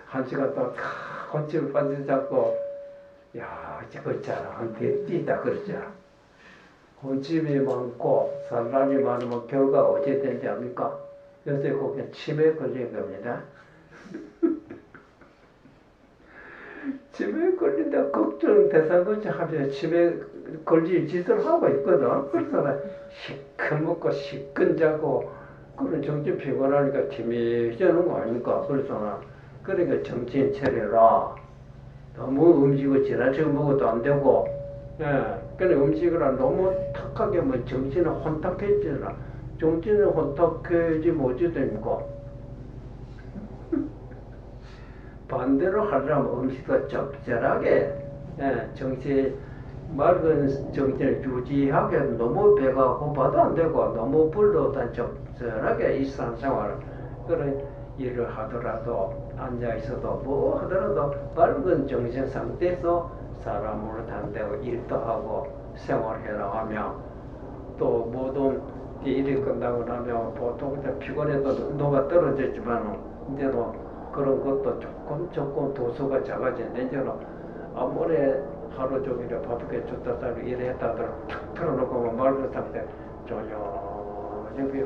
한 시간 동안 혼침을 반드시 잡고 야 저거 있잖아 한테 뛰다 그러죠. 혼침이 많고 산란이 많으면 결과가 어찌 되는지 압니까? 요새 그게 치매에 걸린 겁니다. 치매에 걸린다 걱정 대상거치 하면 치매에 걸릴 짓을 하고 있거든. 그래서 시커멓고 시끈자고 그런 정신 피곤하니까 팀해지는 거 아닙니까? 그래서 나 그러니까 정신 차려라. 너무 음식을 지나치게 먹어도 안 되고, 예, 근데 음식을 너무 탁하게 뭐 정신을 혼탁해지나. 정신을 혼탁해지 뭐지 됩니까? 반대로 하려면 음식을 적절하게, 예, 맑은 정신을 유지하게 너무 배가 고파도 안 되고, 너무 불러도 적절하게 일상생활을, 그런 일을 하더라도, 앉아있어도 뭐 하더라도 맑은 정신 상태에서 사람으로 단대고 일도 하고 생활해 나가며, 또 모든 일이 끝나고 나면 보통 피곤해도 녹아 떨어졌지만, 이제는 그런 것도 조금 도수가 작아진데, 이제는 아무리 하루 종일 바쁘게 줬다 따로 일했다 하더라도 툭 틀어놓고 맑은 상태 조용히,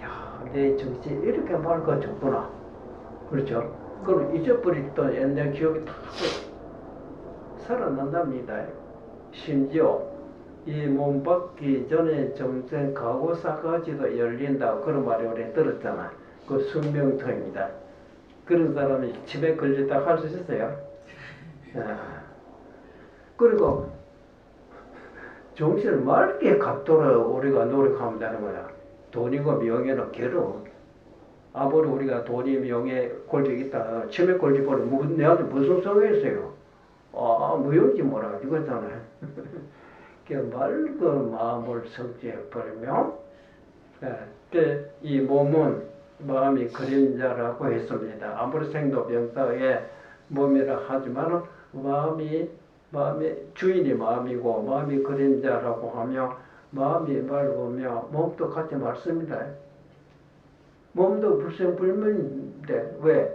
야, 내 정신이 이렇게 맑아졌구나. 그렇죠? 그럼 잊어버렸던 옛날 기억이 다 살아난답니다. 심지어 이 몸 받기 전에 정생 가고사까지도 열린다, 그런 말이 우리 들었잖아. 그 숙명토입니다. 그런 사람이 집에 걸렸다 할 수 있어요. 그리고 정신을 맑게 갖도록 우리가 노력하면 되는 거야. 돈이고 명예는 괴로워. 아무리 우리가 돈이 명예 권력이 있다, 치매 권력보다 내한테 무슨 소용이 있어요? 무용지 뭐라 이거잖아요. 그 맑은 마음을 성취해버리면, 이 몸은 마음이 그림자라고 했습니다. 아무리 생도병사의 몸이라 하지만 마음이 주인이 마음이고 마음이 그림자라고 하며, 마음이 맑으며 몸도 같이 맑습니다. 몸도 불생불멸인데 왜?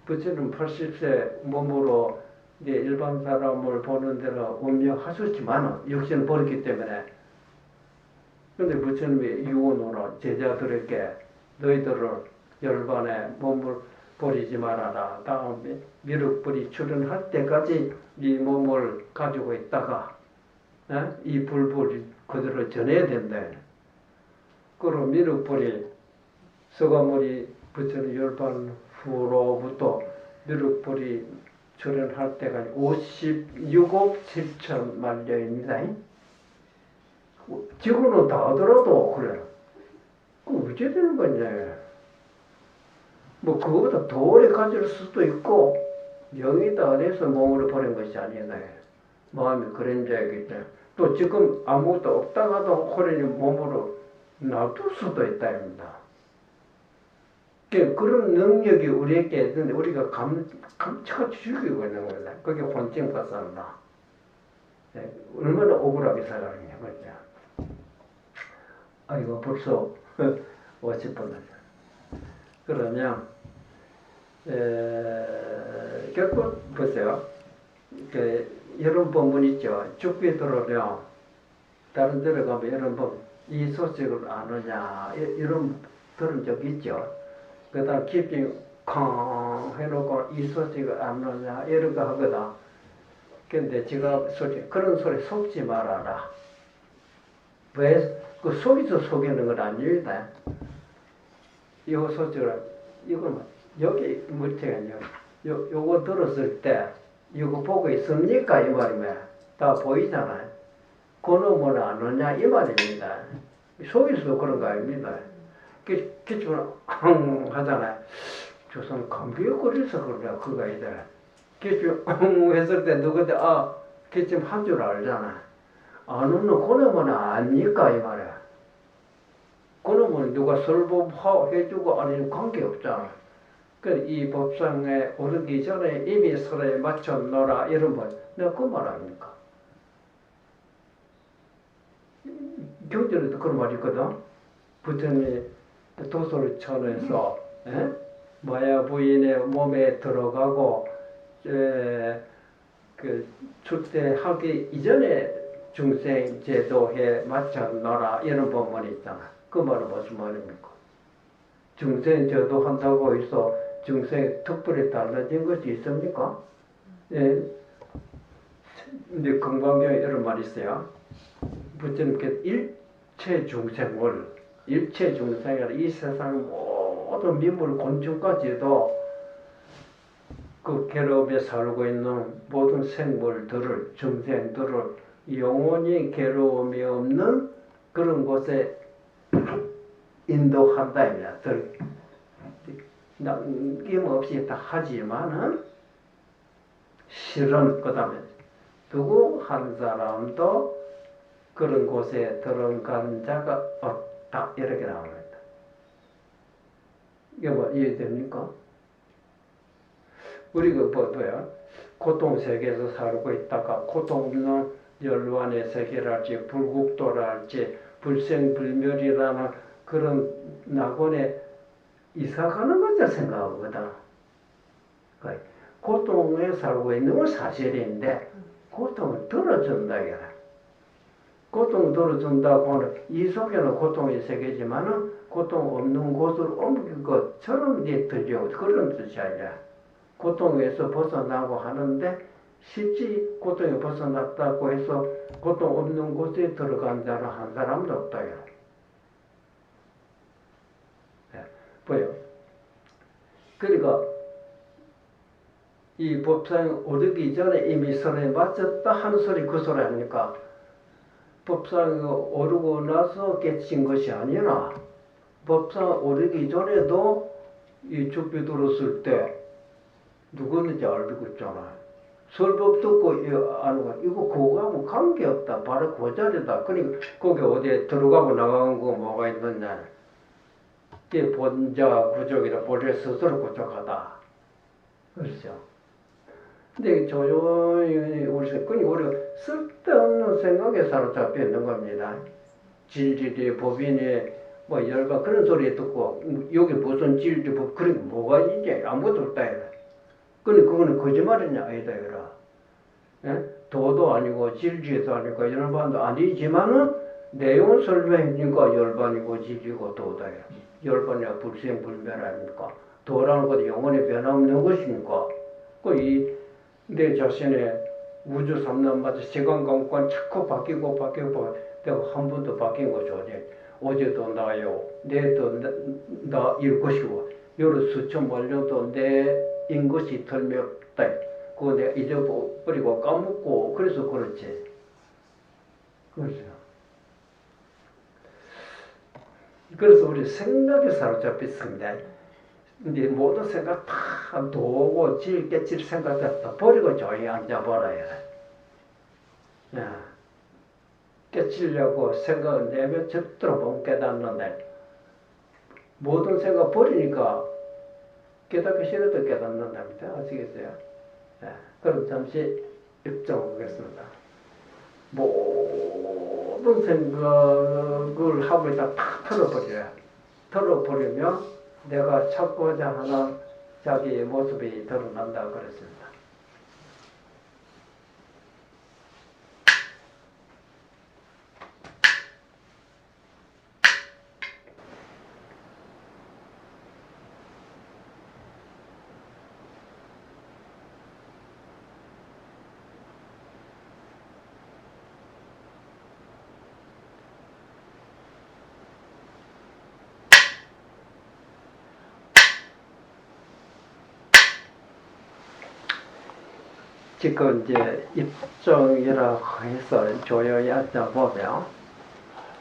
부처는 80세 몸으로 이제 일반 사람을 보는 대로 운명하셨지만 육신을 버렸기 때문에. 그런데 부처님이 유언으로 제자들에게 너희들을 열반에 몸을 버리지 말아라. 다음에 미륵불이 출현할 때까지 이 몸을 가지고 있다가 이 불불이 그대로 전해야 된다. 그리고 미륵불이 서가모니 부처님 열반 후로부터 미륵불이 출현할 때까지 56억 7천만 년입니다. 지구는 다 하더라도 그래. 그럼 어째 되는 거냐. 뭐 그거보다 더 오래 가질 수도 있고, 영이다 안에서 몸으로 버린 것이 아니다. 마음이 그림자이기 때문에. 또 지금 아무것도 없다가도 호련히 몸으로 놔둘 수도 있다입니다. 그런 능력이 우리에게 있는데 우리가 감춰 죽이고 있는 거다. 그게 혼증파산다. 얼마나 억울하게 살아가느냐, 그죠? 아이고, 벌써 50분. 그러면, 결국, 보세요. 이런 본문 있죠. 죽게 들어오면, 다른 데로 가면 이런 본, 이 소식을 아느냐, 이런 들은 적 있죠. 그 다음 깊이 쾅 해놓고 이 소식을 아느냐, 이런 거 하거든. 근데 제가 그런 소리 속지 말아라. 왜? 그 속에서 속이는 건 아닙니다. 이 소식을, 이건 여기 물체가 요거 들었을 때, 이거 보고 있습니까? 이 말이면 다 보이잖아요. 그놈은 아느냐? 이 말입니다. 속에서도 그런 거 아닙니다. 기침을 하잖아요. 조선 감기에 걸려서 그래, 그거 아니다. 기침 했을 때 누구한테 기침 한 줄 알잖아. 아는 그놈은 아니까 이 말이야. 그놈은 누가 설법해주고 아니면 관계없잖아. 그래서 이 법상에 오르기 전에 이미 서로에 맞춰 놓으라 이런 말, 내가 그 말 아닙니까? 경전에도 그런 말이 있거든. 부처님이 도소를 쳐내서 마야 부인의 몸에 들어가고 그 출대하기 이전에 중생 제도에 맞춰 놓으라 이런 법문이 있잖아. 그 말은 무슨 말입니까? 중생 제도 한다고 해서 중생 특별히 달라진 것이 있습니까? 예. 근데 건강경에 이런 말이 있어요. 부처님께서 일체 중생을 일체 중생이라 이 세상 모든 민물 곤충까지도 그 괴롭에 살고 있는 모든 생물들을, 중생들을 영원히 괴로움이 없는 그런 곳에 인도한다. 남김없이 다 하지만은 실은 그 다음에 누구 한 사람도 그런 곳에 들어간 자가 없다. 이렇게 나옵니다. 이게 뭐 이해됩니까? 우리가 뭐야? 고통 세계에서 살고 있다가 고통 없는 열반의 세계랄지 불국도랄지 불생불멸이라는 그런 낙원에 이사가는 것을 생각하거든. 고통에 살고 있는 건 사실인데 고통을 덜어준다 이거야. 고통을 덜어준다고 하는 이 속에는 고통의 세계지만은 고통 없는 곳으로 옮길 것처럼 들려. 그런 뜻이 아니야. 고통에서 벗어나고 하는데 쉽지 고통에 벗어났다고 해서 고통 없는 곳에 들어간 자는 한 사람도 없다. 보여. 그러니까 이 법상에 오르기 전에 이미 선에 맞췄다 하는 소리 그 소리 아닙니까? 법상에 오르고 나서 깨친 것이 아니라 법상에 오르기 전에도 이 죽비 들었을 때 누구였는지 알고 있잖아. 설법 듣고 아는 거 이거 그거하고 관계없다. 바로 그 자리다. 그러니까 거기 어디에 들어가고 나가는 거 뭐가 있느냐. 이게 본자 구족이다. 본래 스스로 구족하다. 그렇죠. 근데 조용히 우리가 쓸데없는 생각에 사로잡혀 있는 겁니다. 질질이 법인이 뭐 열과 그런 소리 듣고 여기 무슨 질질 법 그런 게 뭐가 있지? 아무것도 없다. 근데 그거는 거짓말이냐 아니다 이거라. 예? 도도 아니고 질지도 아니고 열반도 아니지만은 내용을 설명해주니까 열반이고 질지고 도다. 열반이야 불생불멸 아닙니까? 도라는 것이 영원히 변함없는 것이니까. 내 자신의 우주 삼남마다 시간 감관 자꾸 바뀌고 내가 한 번도 바뀐 것이 어제도 나요. 내일도 나일 것이고 여러 수천만 년도 내인 것이 틀림없다. 그거 내가 잊어버리고 까먹고 그래서 그렇지. 그렇죠. 그래서 우리 생각에 사로잡혀 있습니다. 근데 모든 생각 다 도고 깨칠 생각 다 버리고 조용히 앉아버려요. 깨치려고 생각을 내면 절대로 못 깨닫는데 모든 생각 버리니까 깨닫기 싫어도 깨닫는답니다. 아시겠어요? 그럼 잠시 입장하겠습니다. 모든 생각을 하고 있다 탁 털어버려요. 털어버리면 내가 찾고자 하는 자기의 모습이 드러난다고 그랬습니다. 지금 이제 입정이라고 해서 조용히 앉아보면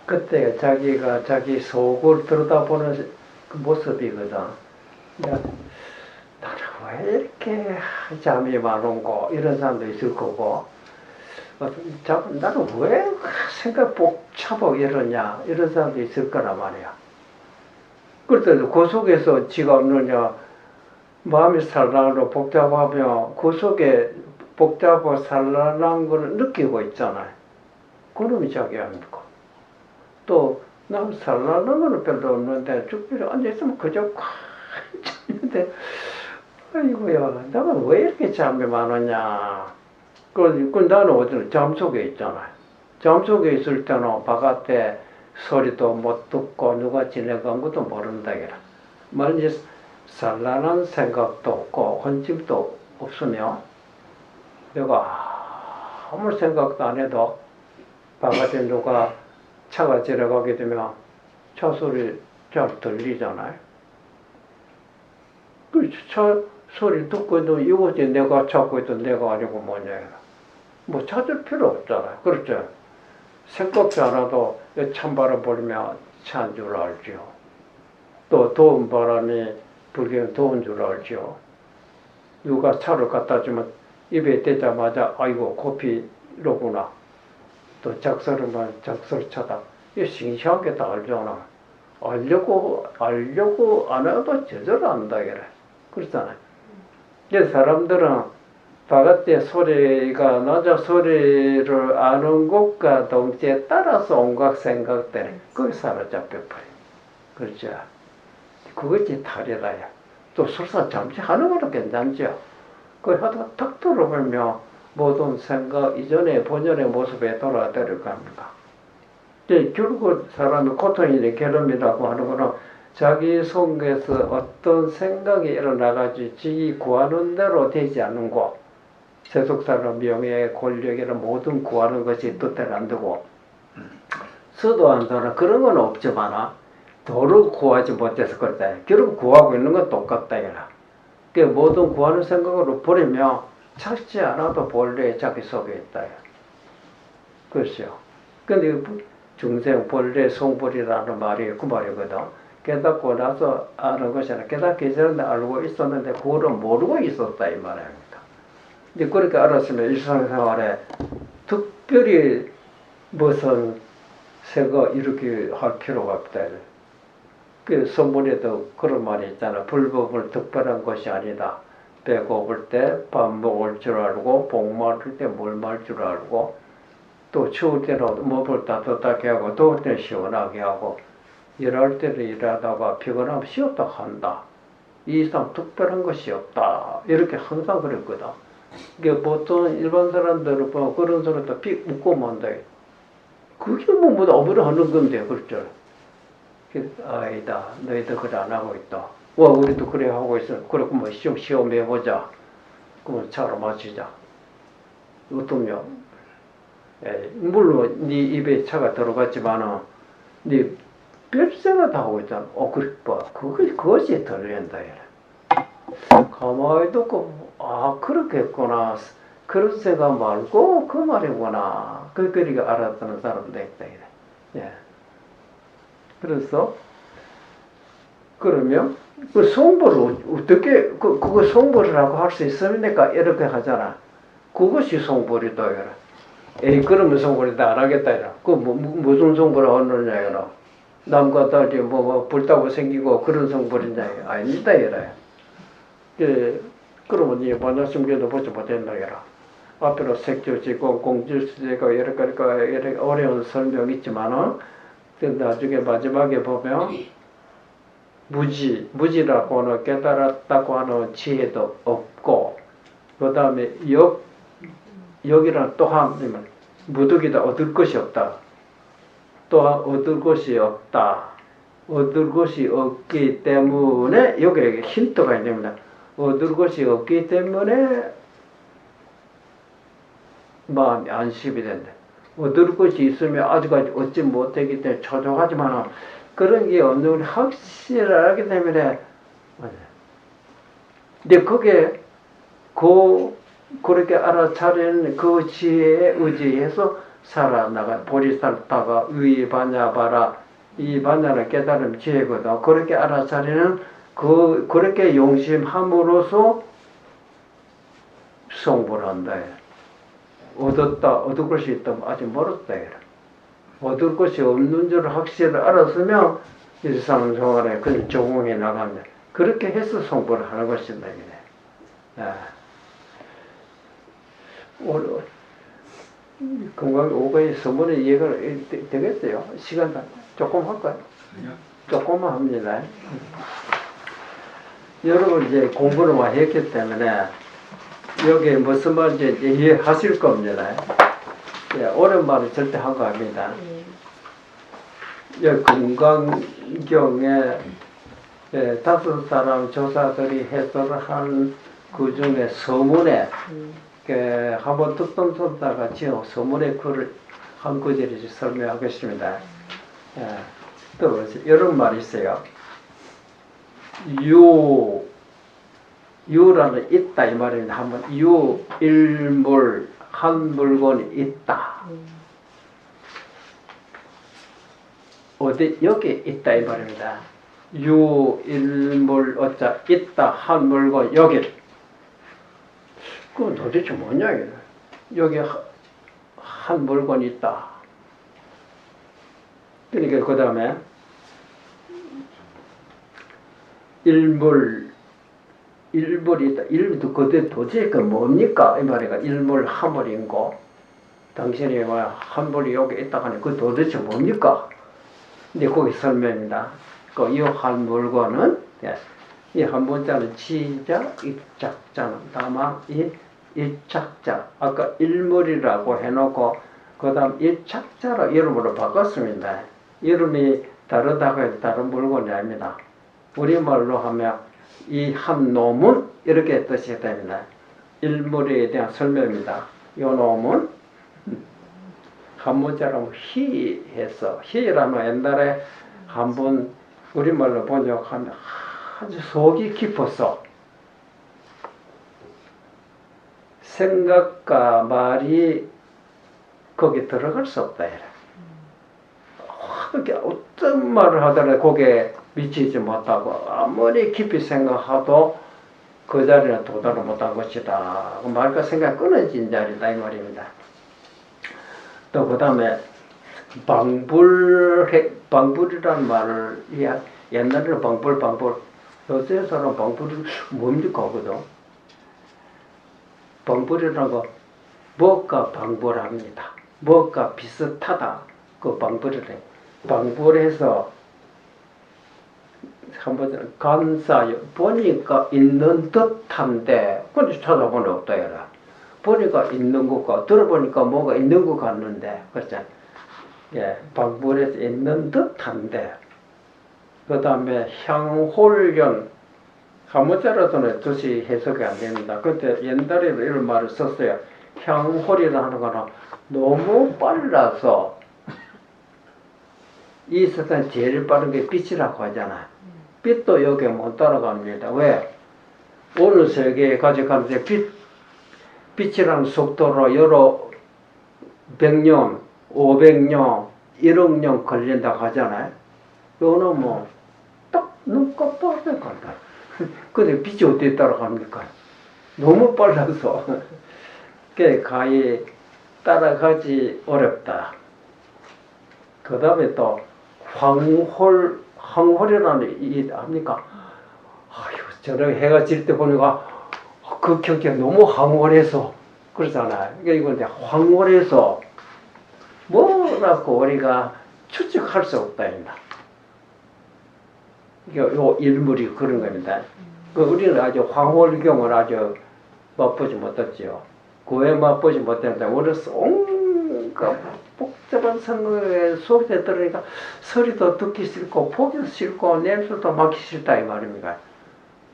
그때 자기가 자기 속을 들여다보는 그 모습이거든. 나는 왜 이렇게 잠이 많은고 이런 사람도 있을 거고 나는 왜 생각 복잡하고 이러냐 이런 사람도 있을 거란 말이야. 그래서 그 속에서 지가 없느냐 마음이 살랑하고 복잡하며 그 속에 복잡하고 산란한 걸 느끼고 있잖아요. 그놈이 자기 아닙니까? 또, 난 산란한 거는 별로 없는데, 죽비를 앉아있으면 그저 꽉 앉아있는데, 아이고야, 내가 왜 이렇게 잠이 많으냐. 나는 어디는 잠 속에 있잖아요. 잠 속에 있을 때는 바깥에 소리도 못 듣고 누가 지나간 것도 모른다. 말이지, 산란한 생각도 없고, 혼집도 없으며, 내가 아무 생각도 안 해도 바깥에 누가 차가 지나가게 되면 차 소리 잘 들리잖아요. 그 차 소리 듣고도 이것이 내가 찾고 있던 내가 아니고 뭐냐. 뭐 찾을 필요 없잖아요. 그렇죠? 생각지 않아도 찬바람 불면 찬 줄 알죠. 또 더운 바람이 불면 더운 줄 알죠. 누가 차를 갖다 주면 입에 대자마자 아이고 커피로구나. 또 작설만 작설차다. 이 싱싱하게 다 알잖아. 알려고 안 해도 제대로 안다 그래. 그렇잖아요. 이제 사람들은 바깥에 소리가 나자 소리를 아는 것과 동시에 따라서 온갖 생각들이 거기 사로잡혀 버려. 그렇죠. 그것이 탈이라야. 또 설사 잠시 하는 것도 괜찮죠. 그걸 하다가 탁 들어보면 모든 생각 이전에 본연의 모습에 돌아들을 겁니다. 결국 사람이 고통이 괴로움이라고 하는 거는 자기 속에서 어떤 생각이 일어나가지고 지기 구하는 대로 되지 않는 것, 세속사나 명예, 권력이나 모든 구하는 것이 뜻대로 안 되고, 서도한다나 그런 건 없지만 도를 구하지 못해서 그렇다. 결국 구하고 있는 건 똑같다. 그 모든 구하는 생각으로 버리면 찾지 않아도 본래 자기 속에 있다. 그렇죠. 근데 중생 본래 성불이라는 말이 그 말이거든. 깨닫고 나서 아는 것이 아니라 깨닫기 전에 알고 있었는데 그거를 모르고 있었다 이 말입니다. 이제 그렇게 알았으면 일상생활에 특별히 무슨 생각 이렇게 할 필요가 없다. 그 선문에도 그런 말이 있잖아. 불법을 특별한 것이 아니다. 배고플 때 밥 먹을 줄 알고 복 많을 때 물 마실 줄 알고 또 추울 때는 몸을 따뜻하게 하고 더울 때 시원하게 하고 일할 때는 일하다가 피곤하면 쉬었다 한다. 이 이상 특별한 것이 없다. 이렇게 항상 그랬거든. 이게 보통 일반 사람들은 보면 그런 소리도 픽 웃고 만다. 그게 뭐 어부를 하는 건데 그렇죠. 아니다. 너희도 그래 안 하고 있다. 와 우리도 그래 하고 있어. 그래 뭐 좀 시험해 보자. 그러면 차로 마시자. 어떠면 물론 네 입에 차가 들어갔지만은 네 별생각 하고 있잖아. 그래 봐. 그것이 들린다. 가만히 듣고 그렇겠구나. 그런 생각 말고 그 말이구나. 그러니까 알아듣는 사람도 있다. 예. 그래서 그러면 그 성불을 어떻게 그거 성불이라고 할 수 있습니까? 이렇게 하잖아. 그것이 성불이다. 그러면 성불이다 안 하겠다. 그 무슨 성불을 하느냐 이라. 남과 달리 불타고 생기고 그런 성불이냐 아니다 이라. 그러면 이 반야심계도 보지 못했나 이라. 앞으로 색조지고 공질수지고 이렇게 어려운 설명이 있지만은 나중에 마지막에 보면 무지라고 하는 깨달았다고 하는 지혜도 없고 그 다음에 역이란 또한 무득이다. 얻을 것이 없다. 또한 얻을 것이 없다. 얻을 것이 없기 때문에 여기에 힌트가 있습니다. 얻을 것이 없기 때문에 마음이 안심이 된다. 얻을 것이 있으면 아직까지 얻지 못하기 때문에 초조하지만 그런 게 없는 걸 확실하기 때문에 근데 그게 그렇게 알아차리는 그 지혜에 의지해서 살아나가 보리살타가 의반야바라 이 반야는 깨달음 지혜거든. 그렇게 알아차리는 그렇게 용심함으로써 성불을 한다. 얻을 것이 있다면 아직 멀었다. 얻을 것이 없는 줄 확실히 알았으면 일상생활에 그냥 적응해 나갑니다. 그렇게 해서 성불을 하는 것이다. 오늘 건강 오가의 서문에 이해가 되겠어요? 시간 조금 할까요? 조금만 합니다. 여러분 이제 공부를 많이 했기 때문에 여기 무슨 말인지 이해하실 겁니다. 오랜만에 절대 한 거 아닙니다. 여기 금강경에 5사람 조사들이 해설을 한 그 중에 서문에 한번 듣던 소리다가 지어 서문에 글을 한 구절을 설명하겠습니다. 또 이런 말이 있어요. 유라는 있다 이 말입니다. 한번 유일물 한 물건이 있다. 어디 여기 있다 이 말입니다. 유일물 어짜 있다 한 물건 여기. 그건 도대체 뭐냐 이게. 여기 한 물건이 있다. 그러니까 그 다음에 일물이 있다. 일물도 그때 도대체 그 뭡니까? 이 말이가 일물 한물인 거. 당신이 한 물이 여기 있다 하니 그 도대체 뭡니까? 근데 거기 설명입니다. 그 이 한 물건은 이 한 문자는 지자, 입작자는 다만 이 입작자 아까 일물이라고 해놓고 그 다음 입작자로 이름으로 바꿨습니다. 이름이 다르다고 해도 다른 물건이 아닙니다. 우리말로 하면 이 한 놈은 이렇게 뜻이 됩니다. 일물에 대한 설명입니다. 이 놈은 한 문자로 희해서 희라면 옛날에 한번 우리말로 번역하면 아주 속이 깊어서 생각과 말이 거기 들어갈 수 없다. 어떤 말을 하더라도 거기에 미치지 못하고 아무리 깊이 생각해도 그 자리에 도달을 못한 것이다. 말과 생각이 끊어진 자리다 이 말입니다. 또 그 다음에 방불이라는 말을 옛날에는 방불 요새서는 방불이 뭡니까 그거든? 방불이라는 거 뭐가 방불합니다. 뭐가 비슷하다. 그 방불이래. 방불해서 한번 간사요. 보니까 있는 듯한데 근데 찾아보니 없다 해라. 보니까 있는 것과 들어보니까 뭐가 있는 것 같는데 그렇죠? 예, 방불에서 있는 듯한데 그 다음에 향홀련 한문자로서는 뜻이 해석이 안 됩니다. 그때 옛날에 이런 말을 썼어요. 향홀이라는 거는 너무 빨라서 이 세상 제일 빠른 게 빛이라고 하잖아요. 빛도 여기에 못 따라갑니다. 왜? 오늘 세계에 가져가는데 빛이라는 속도로 여러 100년, 500년, 1억 년 걸린다고 하잖아요. 이거는 뭐 딱 눈깜빡 하면 간다. 근데 빛이 어떻게 따라갑니까? 너무 빨라서 그게 가히 따라가지 어렵다. 그 다음에 또 황홀이라는 이 합니까? 아유, 저녁에 해가 질 때 보니까 그 경기가 너무 황홀해서 그러잖아요. 이건 이제 황홀해서 뭐라고 우리가 추측할 수 없다입니다. 요 일물이 그런 겁니다. 우리는 아주 황홀경을 아주 맛보지 못했지요. 그에 맛보지 못했는데 우리는 온갖 복잡한 생각에 속에 들으니까 소리도 듣기 싫고 보기 싫고 냄새도 맡기 싫다 이 말입니다.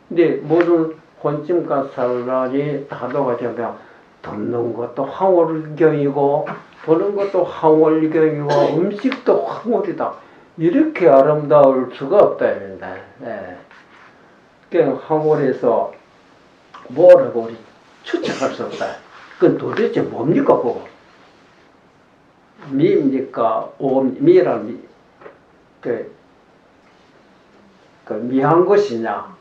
근데 모든 혼침과 산란이 다도가 되면 듣는 것도 황홀경이고 보는 것도 황홀경이고 음식도 황홀이다. 이렇게 아름다울 수가 없다입니다. 네. 그냥 황홀해서 뭐라고 우리 추측할 수 없다. 그건 도대체 뭡니까 그거? 미입니까? 미란 그 미한 것이냐?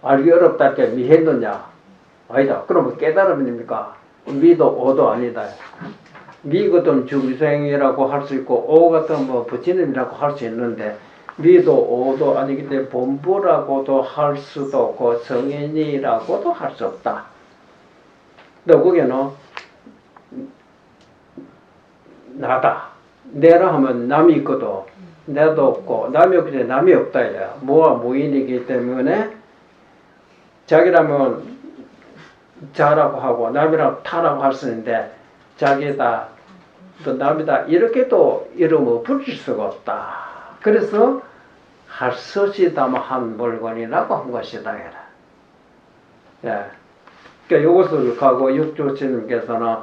알기 어렵다 이렇게 미했느냐? 아니다. 그러면 깨달음입니까? 미도 오도 아니다. 미 같은 중생이라고 할 수 있고 오 같은 뭐 부처님이라고 할 수 있는데 미도 오도 아니기 때문에 본부라고도 할 수도 없고 성인이라고도 할 수 없다. 근데 거기는 나다. 내라 하면 남이 있거든. 내도 없고 남이 없기 때문에 남이 없다 이래요. 무와 무인이기 때문에 자기라면 자라고 하고 남이라고 타라고 할 수 있는데 자기다 또 남이다 이렇게도 이름을 붙일 수가 없다. 그래서 할 수 없이 담한 물건이라고 한 것이다. 예. 그러니까 이것을 가고 육조스님께서는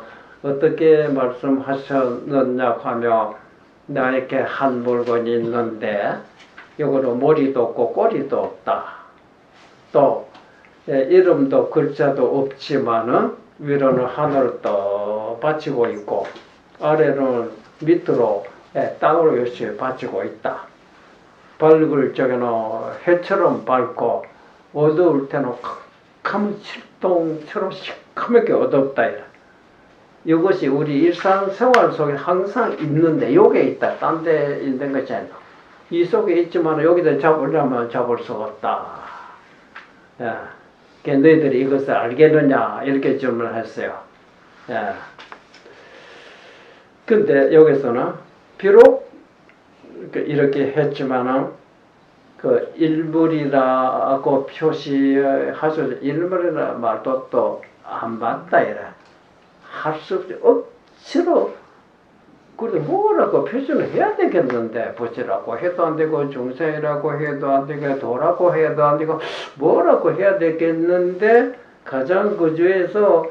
어떻게 말씀하셨느냐 하며 나 이렇게 한 물건이 있는데 이거는 머리도 없고 꼬리도 없다. 또 이름도 글자도 없지만은 위로는 하늘을 떠 받치고 있고 아래는 밑으로 땅으로 열심히 받치고 있다. 밝을 적에는 해처럼 밝고 어두울 때는 캄캄한 실동처럼 시커멓게 어둡다. 이것이 우리 일상생활 속에 항상 있는데 여기에 있다. 딴 데 있는 것이 아니라 이 속에 있지만 여기다 잡으려면 잡을 수가 없다. 야, 너희들이 이것을 알겠느냐 이렇게 질문했어요. 야. 근데 여기서는 비록 이렇게 했지만은 그 일물이라고 표시하셔서 일물이라 말도 또 안 맞다 이래. 할 수 없이 억지로 그래도 뭐라고 표시를 해야 되겠는데 붙이라고 해도 안 되고 중생이라고 해도 안 되고 도라고 해도 안 되고 뭐라고 해야 되겠는데 가장 그 중에서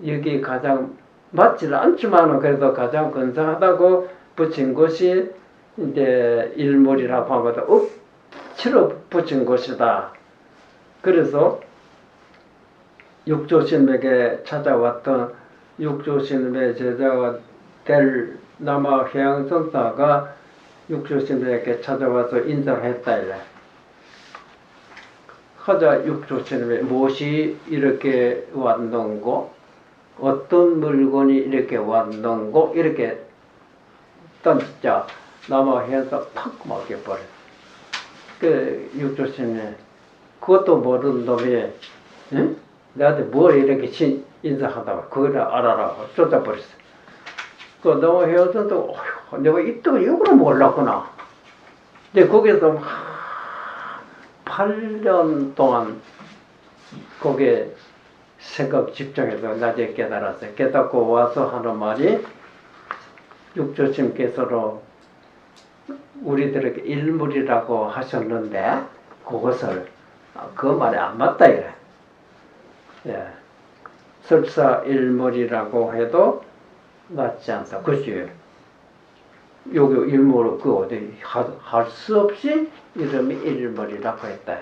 여기 가장 맞지는 않지만은 그래도 가장 근사하다고 붙인 것이 이제 일물이라고 한 것도 억지로 붙인 것이다. 그래서 육조신에게 찾아왔던 육조신의 제자가 될 남아 해양선사가 육조신에게 찾아와서 인사를 했다 이래. 하자 육조신에 무엇이 이렇게 왔는고 어떤 물건이 이렇게 왔는고 이렇게 던지자 남아 해양선사 팍 막혀버려. 그 육조신에 그것도 모르는 놈이 응? 나한테 뭘 이렇게 인사하다가 그걸 알아라 쫓아버렸어. 그 너무 헤어져도 내가 이때가 이거를 몰랐구나. 근데 거기서 8년 동안 거기에 생각 집중해서 낮에 깨달았어요. 깨닫고 와서 하는 말이 육조심께서는 우리들에게 일물이라고 하셨는데 그것을 그 말이 안 맞다 이래. 예. 설사 일물이라고 해도 맞지 않다. 그치? 여기 일물 그 어디 할 수 없이 이름이 일물이라고 했다.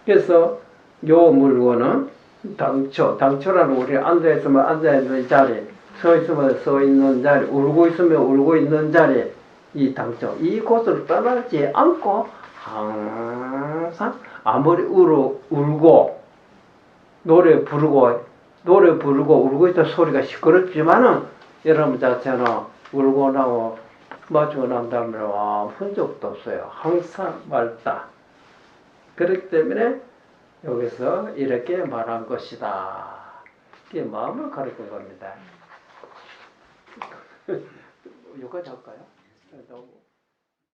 그래서 요 물건은 당초라는 우리 앉아있으면 앉아있는 자리, 서있으면 서있는 자리, 울고 있으면 울고 있는 자리, 이 당초 이곳을 떠나지 않고 항상 아무리 울고 노래 부르고 울고 있다 소리가 시끄럽지만은 여러분 자체는 울고 나고 마주고 난 다음에 아픈 적도 없어요. 항상 맑다. 그렇기 때문에 여기서 이렇게 말한 것이다. 이게 마음을 가르친 겁니다. 여기까지 할까요?